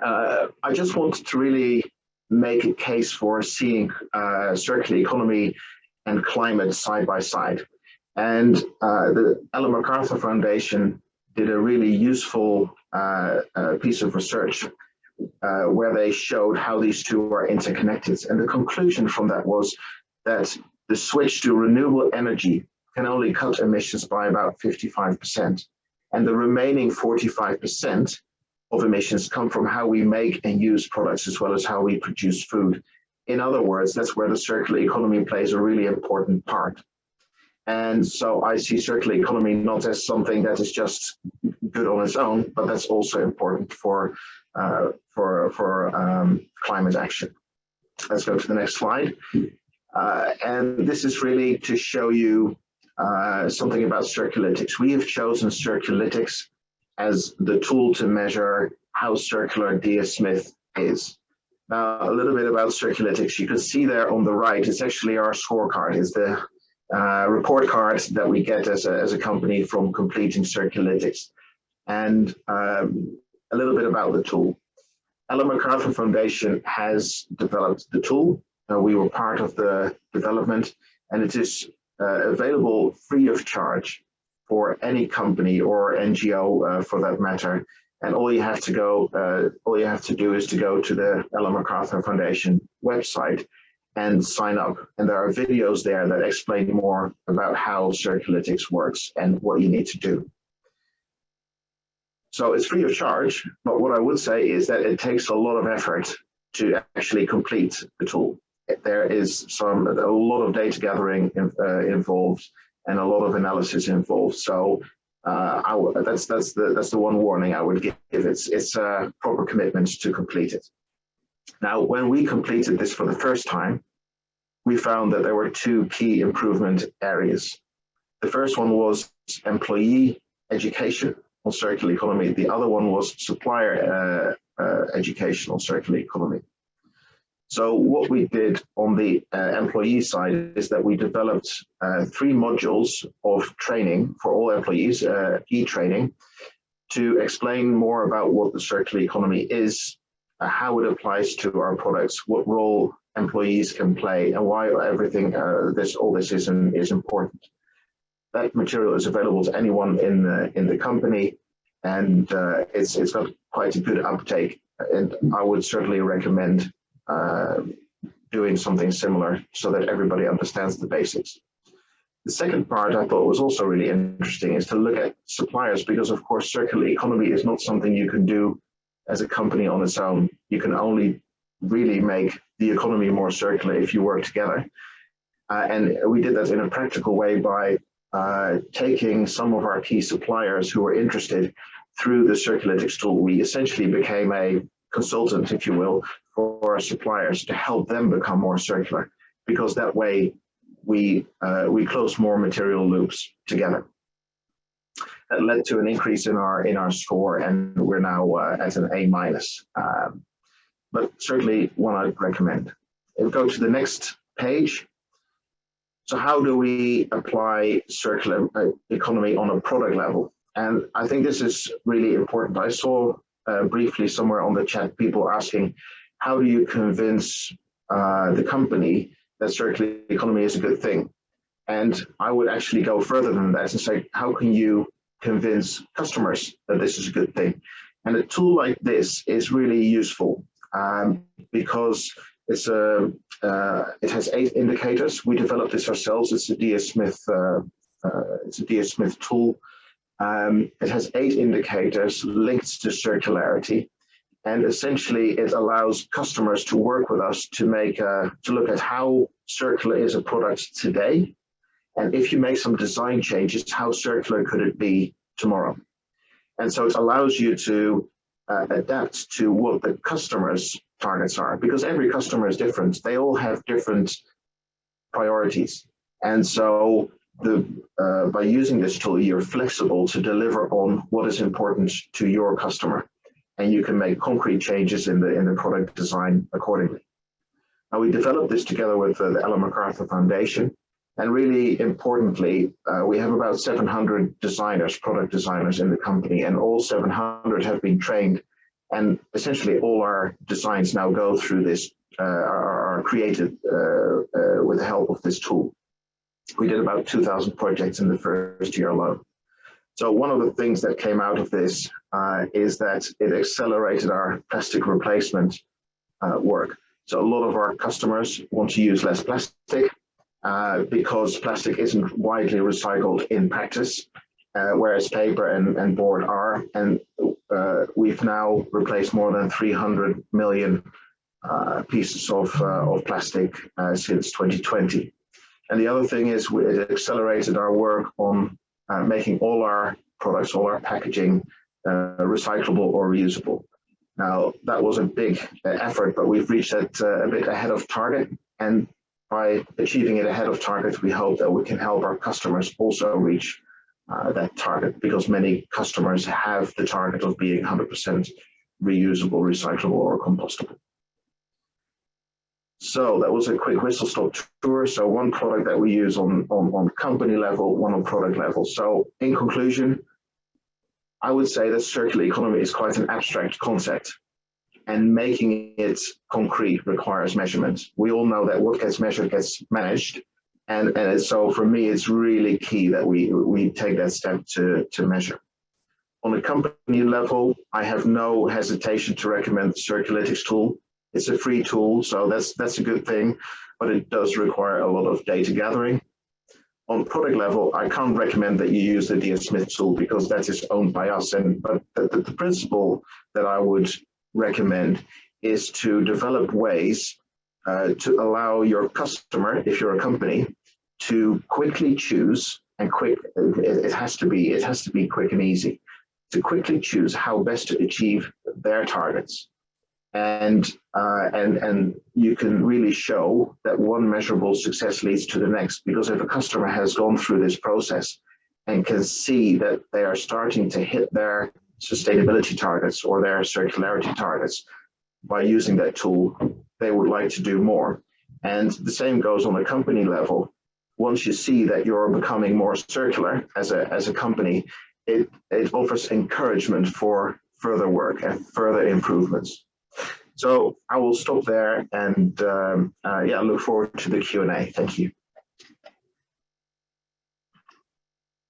I just want to really make a case for seeing circular economy and climate side by side. And the Ellen MacArthur Foundation did a really useful piece of research where they showed how these two are interconnected. And the conclusion from that was that the switch to renewable energy can only cut emissions by about 55%. And the remaining 45% of emissions come from how we make and use products as well as how we produce food. In other words, that's where the circular economy plays a really important part. And so I see circular economy not as something that is just good on its own, but that's also important for climate action. Let's go to the next slide. And this is really to show you something about Circulytics. We have chosen Circulytics as the tool to measure how circular DS Smith is. Now, a little bit about Circulytics. You can see there on the right, it's actually our scorecard. It's the report card that we get as a company from completing Circulytics. And a little bit about the tool. Ellen MacArthur Foundation has developed the tool. We were part of the development, and it is available free of charge for any company or NGO for that matter. And all you have to do is to go to the Ellen MacArthur Foundation website and sign up. And there are videos there that explain more about how Circulytics works and what you need to do. So it's free of charge, but what I would say is that it takes a lot of effort to actually complete the tool. There is a lot of data gathering involved and a lot of analysis involved. So that's the one warning I would give. It's a proper commitment to complete it. Now, when we completed this for the first time, we found that there were two key improvement areas. The first one was employee education on circular economy. The other one was supplier educational circular economy. So what we did on the employee side is that we developed 3 modules of training for all employees, e-training, to explain more about what the circular economy is, how it applies to our products, what role employees can play, and why everything all this is important. That material is available to anyone in the company, and it's got quite a good uptake. And I would certainly recommend doing something similar so that everybody understands the basics. The second part I thought was also really interesting is to look at suppliers, because of course circular economy is not something you can do as a company on its own. You can only really make the economy more circular if you work together. And we did that in a practical way by taking some of our key suppliers who were interested through the Circulytics tool. We essentially became a consultant, if you will, for our suppliers to help them become more circular, because that way we close more material loops together. That led to an increase in our score, and we're now at an A-. But certainly one I'd recommend. If we go to the next page. So how do we apply circular economy on a product level? And I think this is really important. I saw briefly somewhere on the chat people asking, how do you convince the company that circular economy is a good thing? And I would actually go further than that and say, how can you convince customers that this is a good thing? And a tool like this is really useful because it has 8 indicators. We developed this ourselves. It's a DS Smith tool. It has 8 indicators linked to circularity, and essentially it allows customers to work with us to look at how circular is a product today, and if you make some design changes, how circular could it be tomorrow? And so it allows you to adapt to what the customer's targets are, because every customer is different. They all have different priorities, and so by using this tool, you're flexible to deliver on what is important to your customer, and you can make concrete changes in the product design accordingly. Now, we developed this together with the Ellen MacArthur Foundation, and really importantly, we have about 700 designers, product designers in the company, and all 700 have been trained, and essentially all our designs now go through this, are created with the help of this tool. We did about 2,000 projects in the first year alone. So one of the things that came out of this is that it accelerated our plastic replacement work. So a lot of our customers want to use less plastic because plastic isn't widely recycled in practice, whereas paper and board are. And we've now replaced more than 300 million pieces of plastic since 2020. And the other thing is it accelerated our work on making all our products, all our packaging recyclable or reusable. Now, that was a big effort, but we've reached that a bit ahead of target. And by achieving it ahead of target, we hope that we can help our customers also reach that target, because many customers have the target of being 100% reusable, recyclable, or compostable. So that was a quick whistle-stop tour. So one product that we use on company level, one on product level. So in conclusion, I would say that circular economy is quite an abstract concept, and making it concrete requires measurement. We all know that what gets measured gets managed. And so for me, it's really key that we take that step to measure. On a company level, I have no hesitation to recommend the Circulytics tool. It's a free tool, so that's a good thing, but it does require a lot of data gathering. On product level, I can't recommend that you use the DS Smith tool because that is owned by us. But the principle that I would recommend is to develop ways to allow your customer, if you're a company, to quickly choose, and it has to be quick and easy, to quickly choose how best to achieve their targets. And you can really show that one measurable success leads to the next, because if a customer has gone through this process and can see that they are starting to hit their sustainability targets or their circularity targets. By using that tool, they would like to do more. And the same goes on a company level. Once you see that you're becoming more circular as a company, it offers encouragement for further work and further improvements. So I will stop there and yeah, look forward to the Q&A. Thank you.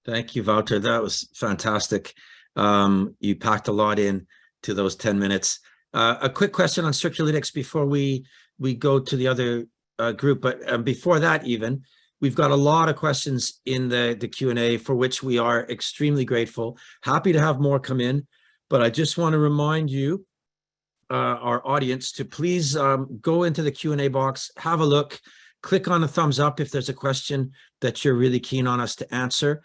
Thank you, Wouter. That was fantastic. You packed a lot in to those 10 minutes. A quick question on Circulytics before we go to the other group, but before that even, we've got a lot of questions in the Q&A for which we are extremely grateful. Happy to have more come in, but I just want to remind you, our audience, to please go into the Q&A box, have a look, click on a thumbs up if there's a question that you're really keen on us to answer,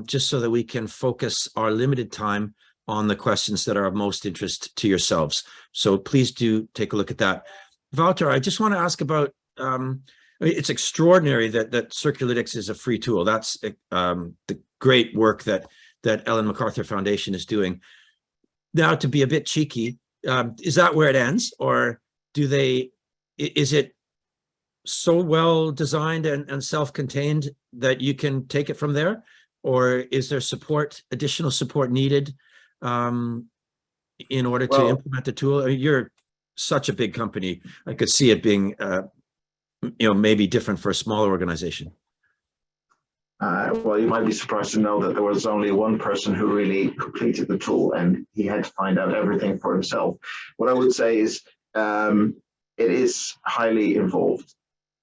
just so that we can focus our limited time on the questions that are of most interest to yourselves. So please do take a look at that. Wouter, I just want to ask about, it's extraordinary that Circulytics is a free tool. That's the great work that Ellen MacArthur Foundation is doing. Now, to be a bit cheeky, is that where it ends, or is it so well designed and self-contained that you can take it from there, or is there additional support needed in order to implement the tool? I mean, you're such a big company. I could see it being maybe different for a smaller organization. Well, you might be surprised to know that there was only one person who really completed the tool, and he had to find out everything for himself. What I would say is it is highly involved,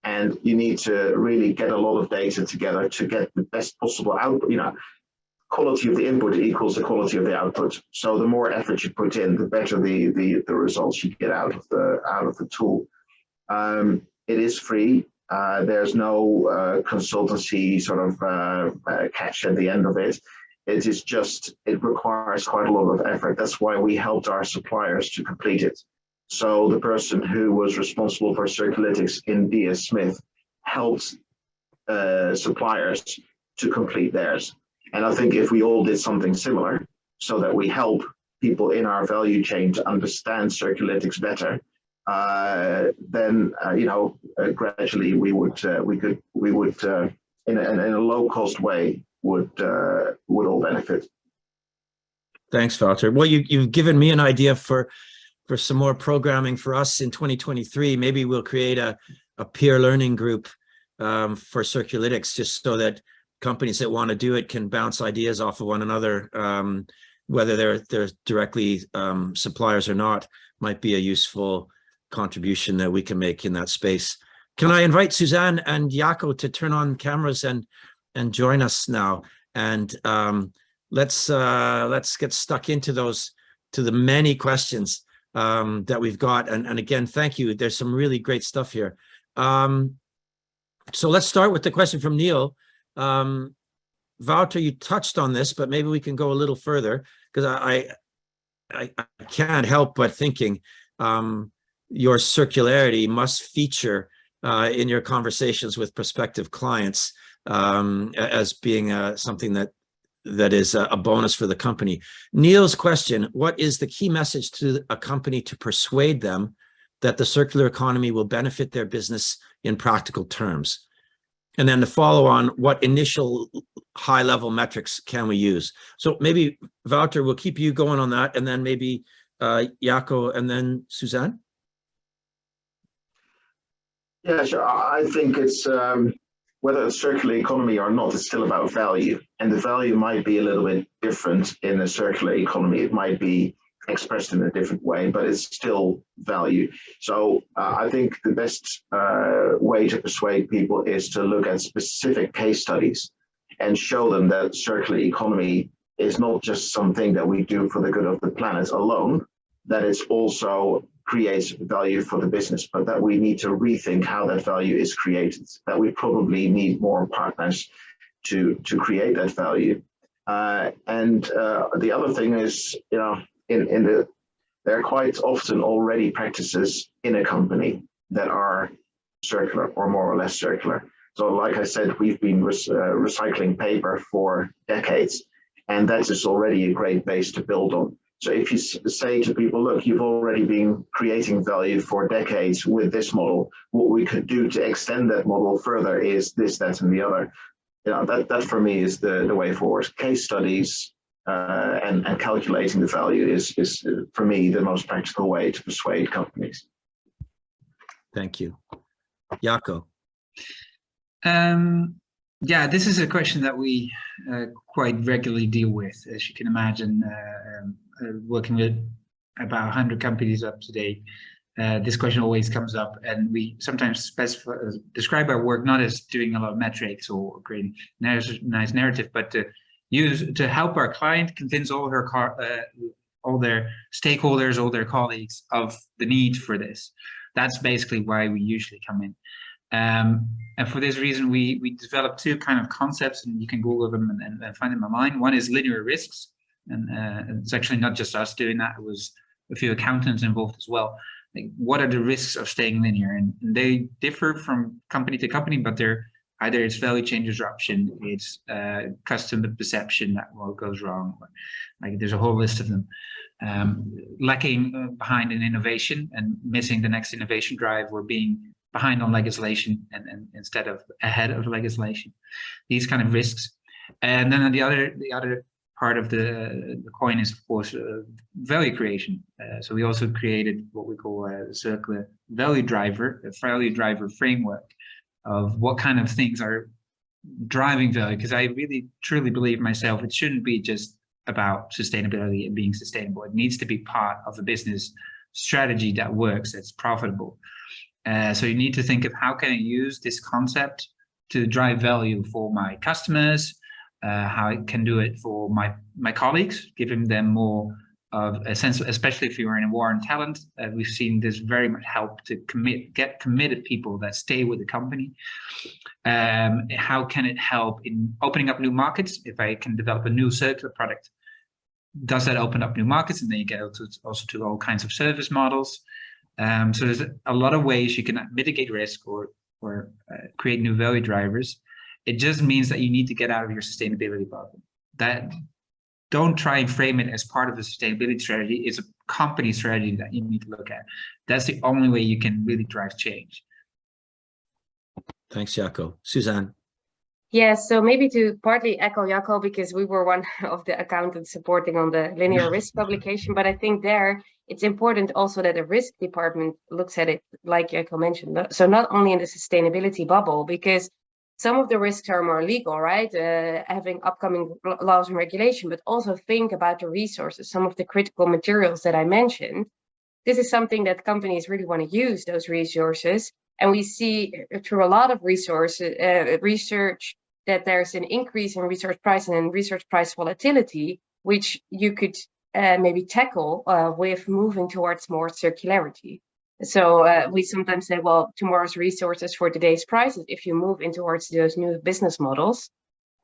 and you need to really get a lot of data together to get the best possible output. Quality of the input equals the quality of the output. So the more effort you put in, the better the results you get out of the tool. It is free. There's no consultancy sort of catch at the end of it. It requires quite a lot of effort. That's why we helped our suppliers to complete it. So the person who was responsible for Circulytics in DS Smith helped suppliers to complete theirs. And I think if we all did something similar, so that we help people in our value chain to understand Circulytics better, then gradually we would in a low cost way would all benefit. Thanks, Wouter. Well, you've given me an idea for some more programming for us in 2023. Maybe we'll create a peer learning group for Circulytics, just so that companies that want to do it can bounce ideas off of one another, whether they're directly suppliers or not. Might be a useful contribution that we can make in that space. Can I invite Suzanne and Jacco to turn on cameras and join us now? And let's get stuck into the many questions that we've got. And again, thank you. There's some really great stuff here. So let's start with the question from Neil. Wouter, you touched on this, but maybe we can go a little further, because I can't help but thinking your circularity must feature in your conversations with prospective clients as being something that is a bonus for the company. Neil's question: what is the key message to a company to persuade them that the circular economy will benefit their business in practical terms? And then to follow on, what initial high-level metrics can we use? So maybe, Wouter, we'll keep you going on that, and then maybe Jacco, and then Suzanne. Yeah, sure. I think it's whether it's circular economy or not, it's still about value, and the value might be a little bit different in a circular economy. It might be expressed in a different way, but it's still value. So I think the best way to persuade people is to look at specific case studies and show them that circular economy is not just something that we do for the good of the planet alone, that it's also creates value for the business, but that we need to rethink how that value is created, that we probably need more partners to create that value. And the other thing is, there are quite often already practices in a company that are circular or more or less circular. So like I said, we've been recycling paper for decades, and that is already a great base to build on. So if you say to people, look, you've already been creating value for decades with this model, what we could do to extend that model further is this, that, and the other. That for me is the way forward. Case studies and calculating the value is for me the most practical way to persuade companies. Thank you. Jacco. Yeah, this is a question that we quite regularly deal with, as you can imagine, working with about 100 companies up to date. This question always comes up, and we sometimes describe our work not as doing a lot of metrics or creating nice narrative, but to help our client convince all their stakeholders, all their colleagues of the need for this. That's basically why we usually come in. And for this reason, we developed two kind of concepts, and you can Google them and find them online. One is linear risks, and it's actually not just us doing that. It was a few accountants involved as well. Like, what are the risks of staying linear? And they differ from company to company, but they're either it's value chain disruption, it's customer perception that goes wrong. Like, there's a whole list of them. Lacking behind in innovation and missing the next innovation drive, or being behind on legislation and instead of ahead of legislation. These kind of risks. And then the other part of the coin is, of course, value creation. So we also created what we call a circular value driver framework of what kind of things are driving value. Because I really truly believe myself, it shouldn't be just about sustainability and being sustainable. It needs to be part of a business strategy that works, that's profitable. So you need to think of how can I use this concept to drive value for my customers, how I can do it for my colleagues, giving them more of a sense, especially if you are in a war on talent. We've seen this very much help to get committed people that stay with the company. How can it help in opening up new markets? If I can develop a new circular product, does that open up new markets? And then you get also to all kinds of service models. So there's a lot of ways you can mitigate risk or create new value drivers. It just means that you need to get out of your sustainability bubble. That don't try and frame it as part of the sustainability strategy. It's a company strategy that you need to look at. That's the only way you can really drive change. Thanks, Jacco. Suzanne. Yeah, so maybe to partly echo Jacco, because we were one of the accountants supporting on the linear risk publication, but I think there it's important also that the risk department looks at it, like Jacco mentioned. So not only in the sustainability bubble, because some of the risks are more legal, right? Having upcoming laws and regulation, but also think about the resources, some of the critical materials that I mentioned. This is something that companies really want to use, those resources. And we see through a lot of research that there's an increase in research price and research price volatility, which you could maybe tackle with moving towards more circularity. So we sometimes say, well, tomorrow's resources for today's prices, if you move in towards those new business models.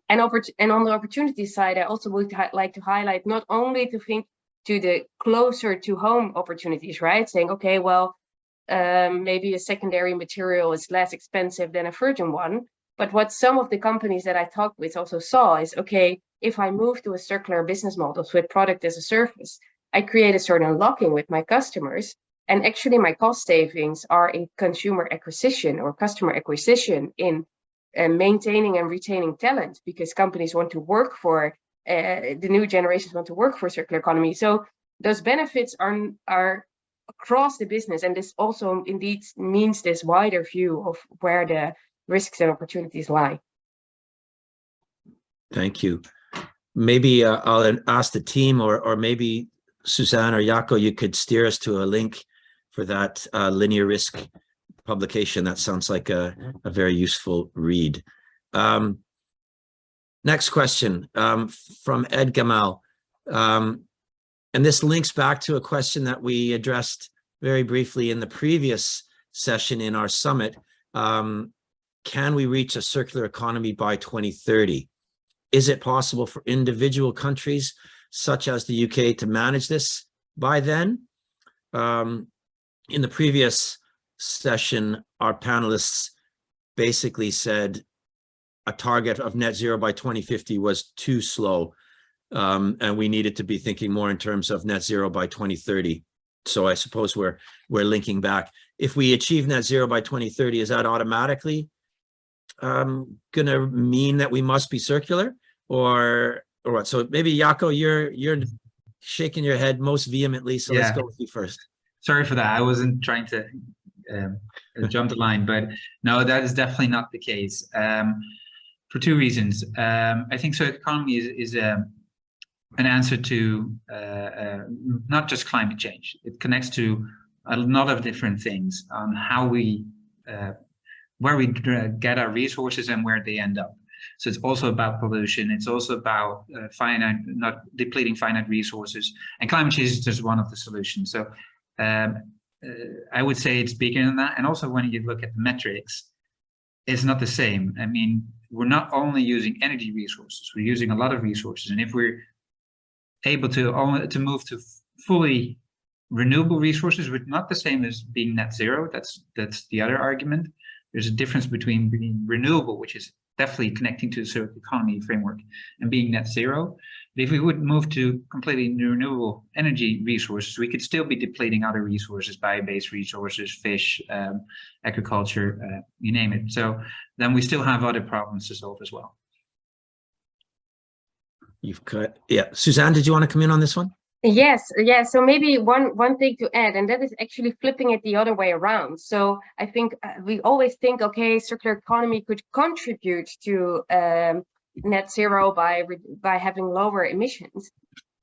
And on the opportunity side, I also would like to highlight not only to think to the closer to home opportunities, right? Saying, okay, well, maybe a secondary material is less expensive than a virgin one. But what some of the companies that I talked with also saw is, okay, if I move to a circular business model with product as a service, I create a certain lock-in with my customers. And actually my cost savings are in consumer acquisition or customer acquisition in maintaining and retaining talent, because companies want to work for, the new generations want to work for circular economy. So those benefits are across the business. And this also indeed means this wider view of where the risks and opportunities lie. Thank you. Maybe I'll ask the team, or maybe Suzanne or Jacco, you could steer us to a link for that linear risk publication. That sounds like a very useful read. Next question from Ed Gamal. And this links back to a question that we addressed very briefly in the previous session in our summit. Can we reach a circular economy by 2030? Is it possible for individual countries such as the UK to manage this by then? In the previous session, our panelists basically said a target of net zero by 2050 was too slow. and we needed to be thinking more in terms of net zero by 2030. So I suppose we're linking back. If we achieve net zero by 2030, is that automatically going to mean that we must be circular, or what? So maybe Jacco, you're shaking your head most vehemently. So let's go with you first. Sorry for that. I wasn't trying to jump the line, but no, that is definitely not the case. For two reasons. I think circular economy is an answer to not just climate change. It connects to a lot of different things on how we, where we get our resources and where they end up. So it's also about pollution. It's also about not depleting finite resources. And climate change is just one of the solutions. So I would say it's bigger than that. And also when you look at the metrics, it's not the same. I mean, we're not only using energy resources, we're using a lot of resources. And if we're able to move to fully renewable resources, which not the same as being net zero, that's the other argument. There's a difference between being renewable, which is definitely connecting to the circular economy framework, and being net zero. But if we would move to completely renewable energy resources, we could still be depleting other resources, bio-based resources, fish, agriculture, you name it. So then we still have other problems to solve as well. You've cut, yeah. Suzanne, did you want to come in on this one? Yes, yeah. So maybe one thing to add, and that is actually flipping it the other way around. So I think we always think, okay, circular economy could contribute to net zero by having lower emissions,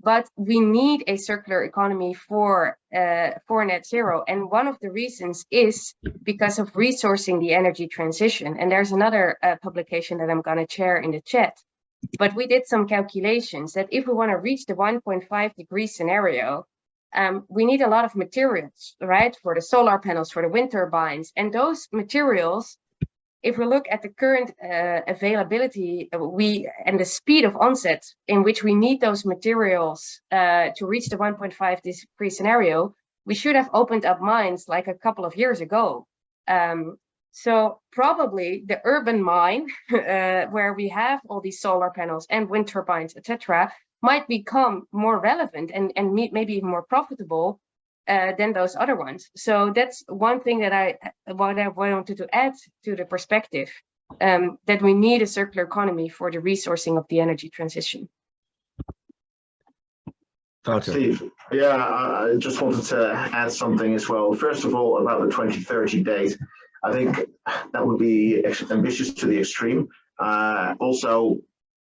but we need a circular economy for net zero. And one of the reasons is because of resourcing the energy transition. And there's another publication that I'm going to share in the chat. But we did some calculations that if we want to reach the 1.5 degree scenario, we need a lot of materials, right? For the solar panels, for the wind turbines. And those materials, if we look at the current availability and the speed of onset in which we need those materials to reach the 1.5 degree scenario, we should have opened up mines like a couple of years ago. So probably the urban mine, where we have all these solar panels and wind turbines, etc., might become more relevant and maybe even more profitable than those other ones. So that's one thing that I wanted to add to the perspective, that we need a circular economy for the resourcing of the energy transition. Steve, yeah, I just wanted to add something as well. First of all, about the 2030 date. I think that would be ambitious to the extreme. Also,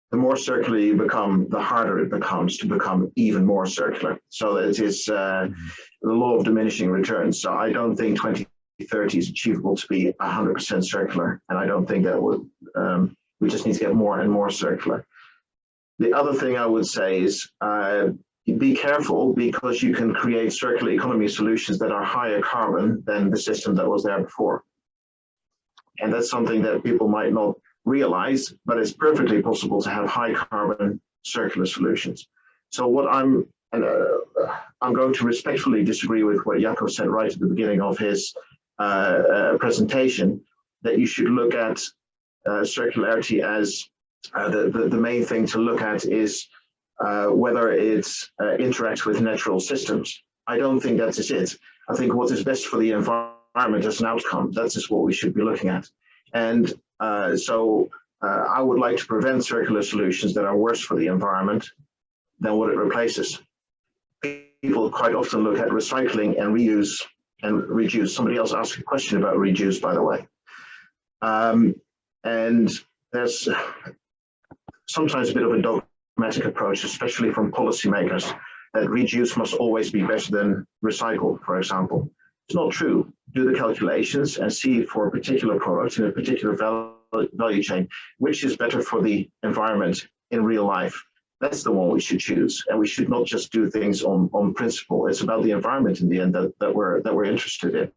the more circular you become, the harder it becomes to become even more circular. So it is the law of diminishing returns. So I don't think 2030 is achievable to be 100% circular. And I don't think that would, we just need to get more and more circular. The other thing I would say is be careful, because you can create circular economy solutions that are higher carbon than the system that was there before. And that's something that people might not realize, but it's perfectly possible to have high carbon circular solutions. So what I'm going to respectfully disagree with what Jacco said right at the beginning of his presentation, that you should look at circularity as the main thing to look at is whether it interacts with natural systems. I don't think that is it. I think what is best for the environment as an outcome, that is what we should be looking at. And so I would like to prevent circular solutions that are worse for the environment than what it replaces. People quite often look at recycling and reuse and reduce. Somebody else asked a question about reduce, by the way. And there's sometimes a bit of a dogmatic approach, especially from policymakers, that reduce must always be better than recycle, for example. It's not true. Do the calculations and see for a particular product in a particular value chain, which is better for the environment in real life. That's the one we should choose. And we should not just do things on principle. It's about the environment in the end that we're interested in.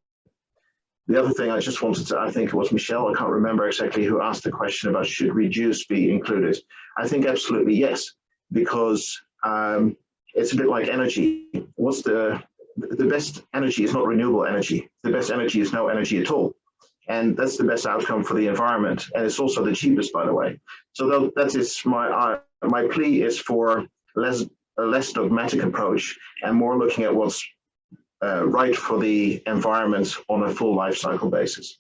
The other thing I just wanted to, I think it was Michelle, I can't remember exactly who asked the question about should reduce be included. I think absolutely yes, because it's a bit like energy. What's the best energy is not renewable energy. The best energy is no energy at all. And that's the best outcome for the environment. And it's also the cheapest, by the way. So that is my plea is for a less dogmatic approach and more looking at what's right for the environment on a full life cycle basis.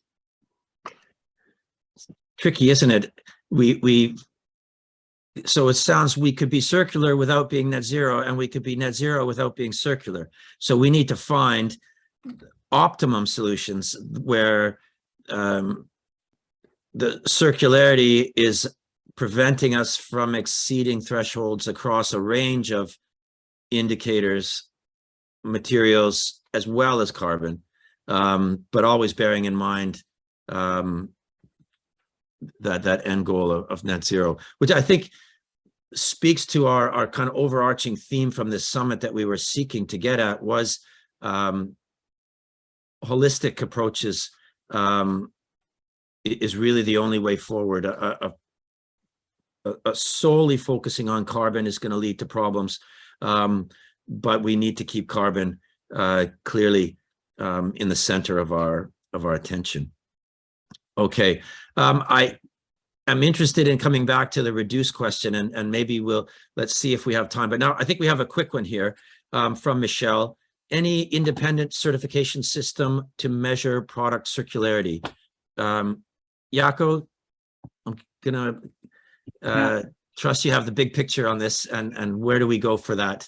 Tricky, isn't it? So it sounds we could be circular without being net zero, and we could be net zero without being circular. So we need to find optimum solutions where the circularity is preventing us from exceeding thresholds across a range of indicators, materials, as well as carbon, but always bearing in mind that end goal of net zero, which I think speaks to our kind of overarching theme from this summit that we were seeking to get at, was holistic approaches is really the only way forward. Solely focusing on carbon is going to lead to problems, but we need to keep carbon clearly in the center of our attention. Okay, I am interested in coming back to the reduce question, and maybe let's see if we have time. But now I think we have a quick one here from Michelle. Any independent certification system to measure product circularity? Jacco, I'm gonna trust you have the big picture on this, and where do we go for that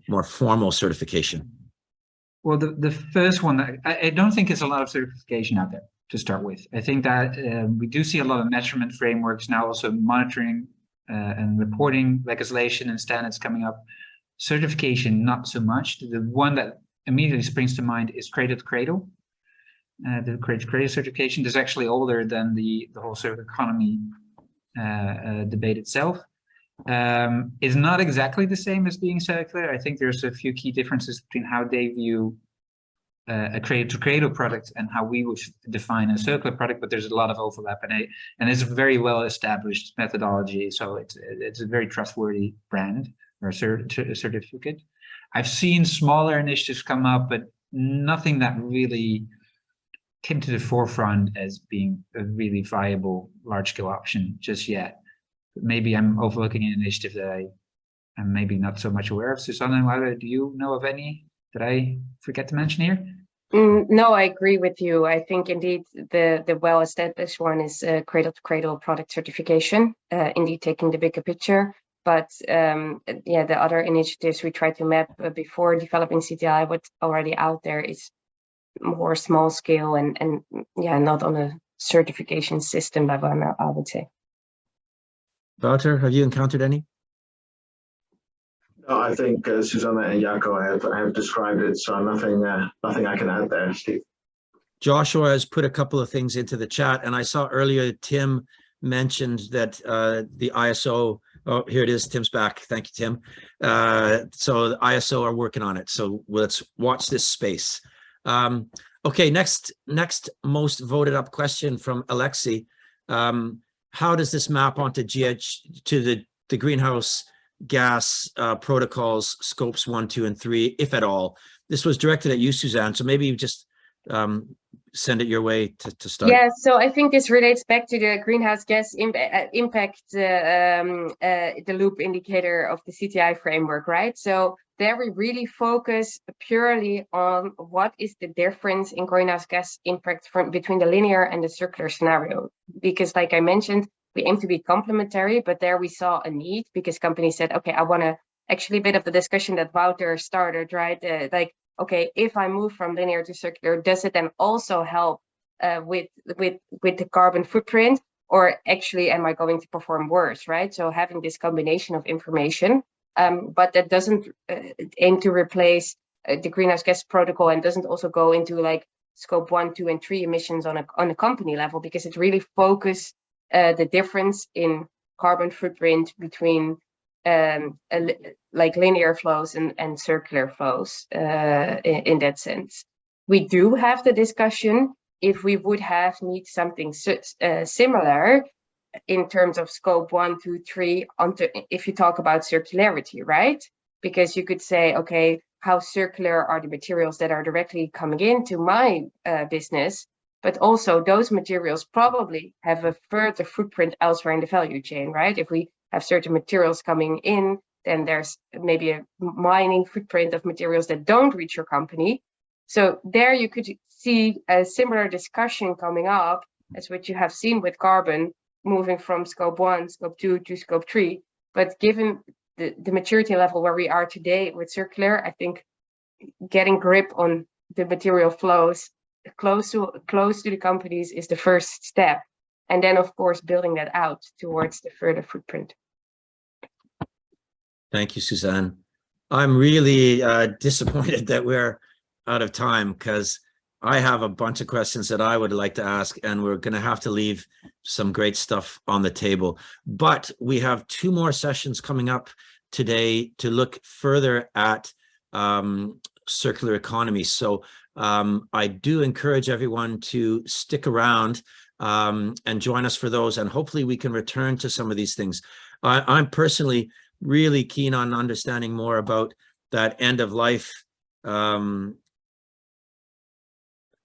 more formal certification? Well, the first one, I don't think there's a lot of certification out there to start with. I think that we do see a lot of measurement frameworks now, also monitoring and reporting legislation and standards coming up. Certification, not so much. The one that immediately springs to mind is Cradle to Cradle. The Cradle to Cradle certification is actually older than the whole circular economy debate itself. Is not exactly the same as being circular. I think there's a few key differences between how they view a cradle-to-cradle product and how we would define a circular product, but there's a lot of overlap, and it's a very well-established methodology, so it's a very trustworthy brand or certificate. I've seen smaller initiatives come up, but nothing that really came to the forefront as being a really viable large-scale option just yet. Maybe I'm overlooking an initiative that I'm maybe not so much aware of. Suzanne and Wouter, do you know of any that I forget to mention here? No, I agree with you. I think indeed the well-established one is cradle-to-cradle product certification, indeed taking the bigger picture. But yeah, the other initiatives we try to map before developing CTI, what's already out there is more small scale and yeah, not on a certification system level, I would say. Wouter, have you encountered any? No, I think Suzanne and Jacco have described it, so nothing I can add there, Steve. Joshua has put a couple of things into the chat, and I saw earlier Tim mentioned that the ISO, oh, here it is, Tim's back. Thank you, Tim. So the ISO are working on it, so let's watch this space. Okay, next most voted up question from Alexi. How does this map onto to the greenhouse gas protocols, scopes 1, 2, and 3, if at all? This was directed at you, Suzanne, so maybe you just send it your way to start. Yeah, so I think this relates back to the greenhouse gas impact, the loop indicator of the CTI framework, right? So there we really focus purely on what is the difference in greenhouse gas impact between the linear and the circular scenario. Because like I mentioned, we aim to be complementary, but there we saw a need because companies said, okay, I want to actually a bit of the discussion that Wouter started, right? Like, okay, if I move from linear to circular, does it then also help with the carbon footprint, or actually am I going to perform worse, right? So having this combination of information, but that doesn't aim to replace the greenhouse gas protocol, and doesn't also go into like scope 1, 2, and 3 emissions on a company level, because it really focuses the difference in carbon footprint between like linear flows and circular flows in that sense. We do have the discussion if we would need something similar in terms of scope 1, 2, 3, if you talk about circularity, right? Because you could say, okay, how circular are the materials that are directly coming into my business? But also those materials probably have a further footprint elsewhere in the value chain, right? If we have certain materials coming in Then there's maybe a mining footprint of materials that don't reach your company. So there you could see a similar discussion coming up as what you have seen with carbon, moving from scope 1, scope 2 to scope 3. But given the maturity level where we are today with circular, I think getting grip on the material flows close to the companies is the first step. And then, of course, building that out towards the further footprint. Thank you, Suzanne. I'm really disappointed that we're out of time, because I have a bunch of questions that I would like to ask, and we're going to have to leave some great stuff on the table. But we have 2 more sessions coming up today to look further at circular economy. So I do encourage everyone to stick around and join us for those, and hopefully we can return to some of these things. I'm personally really keen on understanding more about that end of life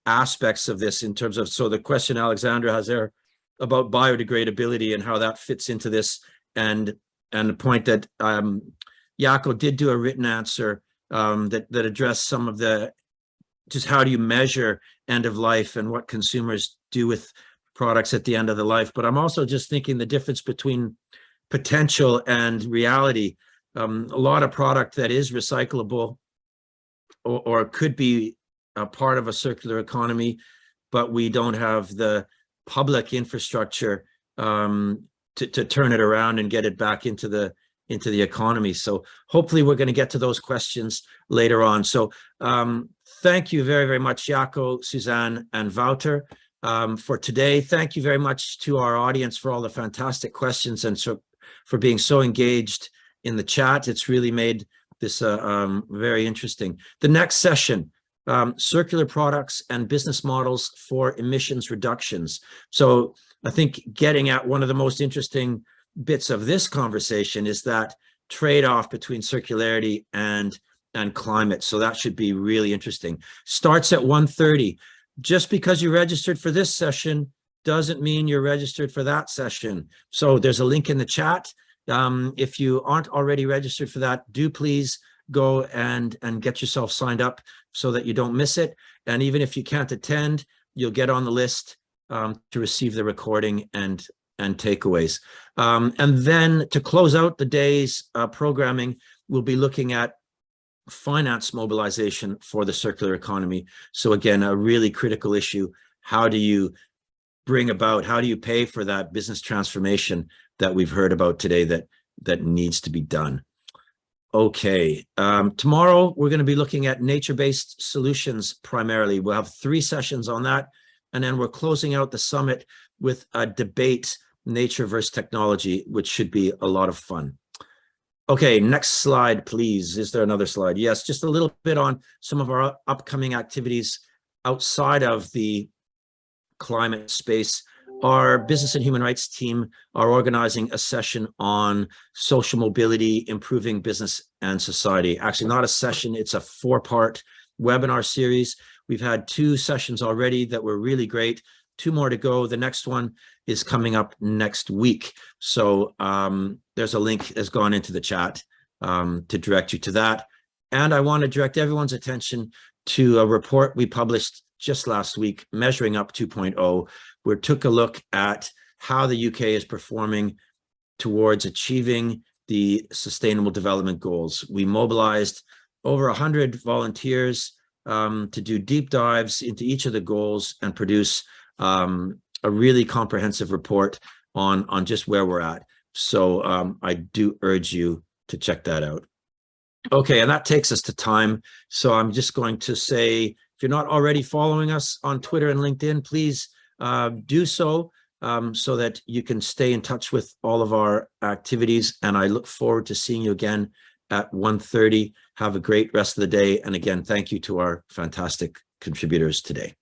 aspects of this, in terms of, so the question Alexandra has there about biodegradability and how that fits into this, and the point that Jacco did do a written answer that addressed some of the, just how do you measure end of life and what consumers do with products at the end of the life. But I'm also just thinking the difference between potential and reality. A lot of product that is recyclable or could be a part of a circular economy, but we don't have the public infrastructure to turn it around and get it back into the economy. So hopefully we're going to get to those questions later on. So thank you very, very much, Jacco, Suzanne, and Wouter, for today. Thank you very much to our audience for all the fantastic questions, and so for being so engaged in the chat. It's really made this very interesting. The next session, circular products and business models for emissions reductions. So I think getting at one of the most interesting bits of this conversation is that trade-off between circularity and climate. So that should be really interesting. Starts at 1:30. Just because you registered for this session doesn't mean you're registered for that session. So there's a link in the chat. If you aren't already registered for that, do please go and get yourself signed up so that you don't miss it. And even if you can't attend, you'll get on the list to receive the recording and takeaways. And then to close out the day's programming, we'll be looking at finance mobilization for the circular economy. So again, a really critical issue. How do you bring about, how do you pay for that business transformation that we've heard about today that needs to be done? Okay, tomorrow we're going to be looking at nature-based solutions primarily. We'll have 3 sessions on that, and then we're closing out the summit with a debate, nature versus technology, which should be a lot of fun. Okay, next slide, please. Is there another slide? Yes, just a little bit on some of our upcoming activities outside of the climate space. Our business and human rights team are organizing a session on social mobility, improving business and society. Actually, not a session, it's a 4-part webinar series. We've had 2 sessions already that were really great. 2 more to go. The next one is coming up next week. So there's a link that's gone into the chat to direct you to that. And I want to direct everyone's attention to a report we published just last week, Measuring Up 2.0, where we took a look at how the UK is performing towards achieving the Sustainable Development Goals. We mobilized over 100 volunteers to do deep dives into each of the goals and produce a really comprehensive report on just where we're at. So I do urge you to check that out. Okay, and that takes us to time. So I'm just going to say, if you're not already following us on Twitter and LinkedIn, please do so, so that you can stay in touch with all of our activities. And I look forward to seeing you again at 1:30. Have a great rest of the day. And again, thank you to our fantastic contributors today.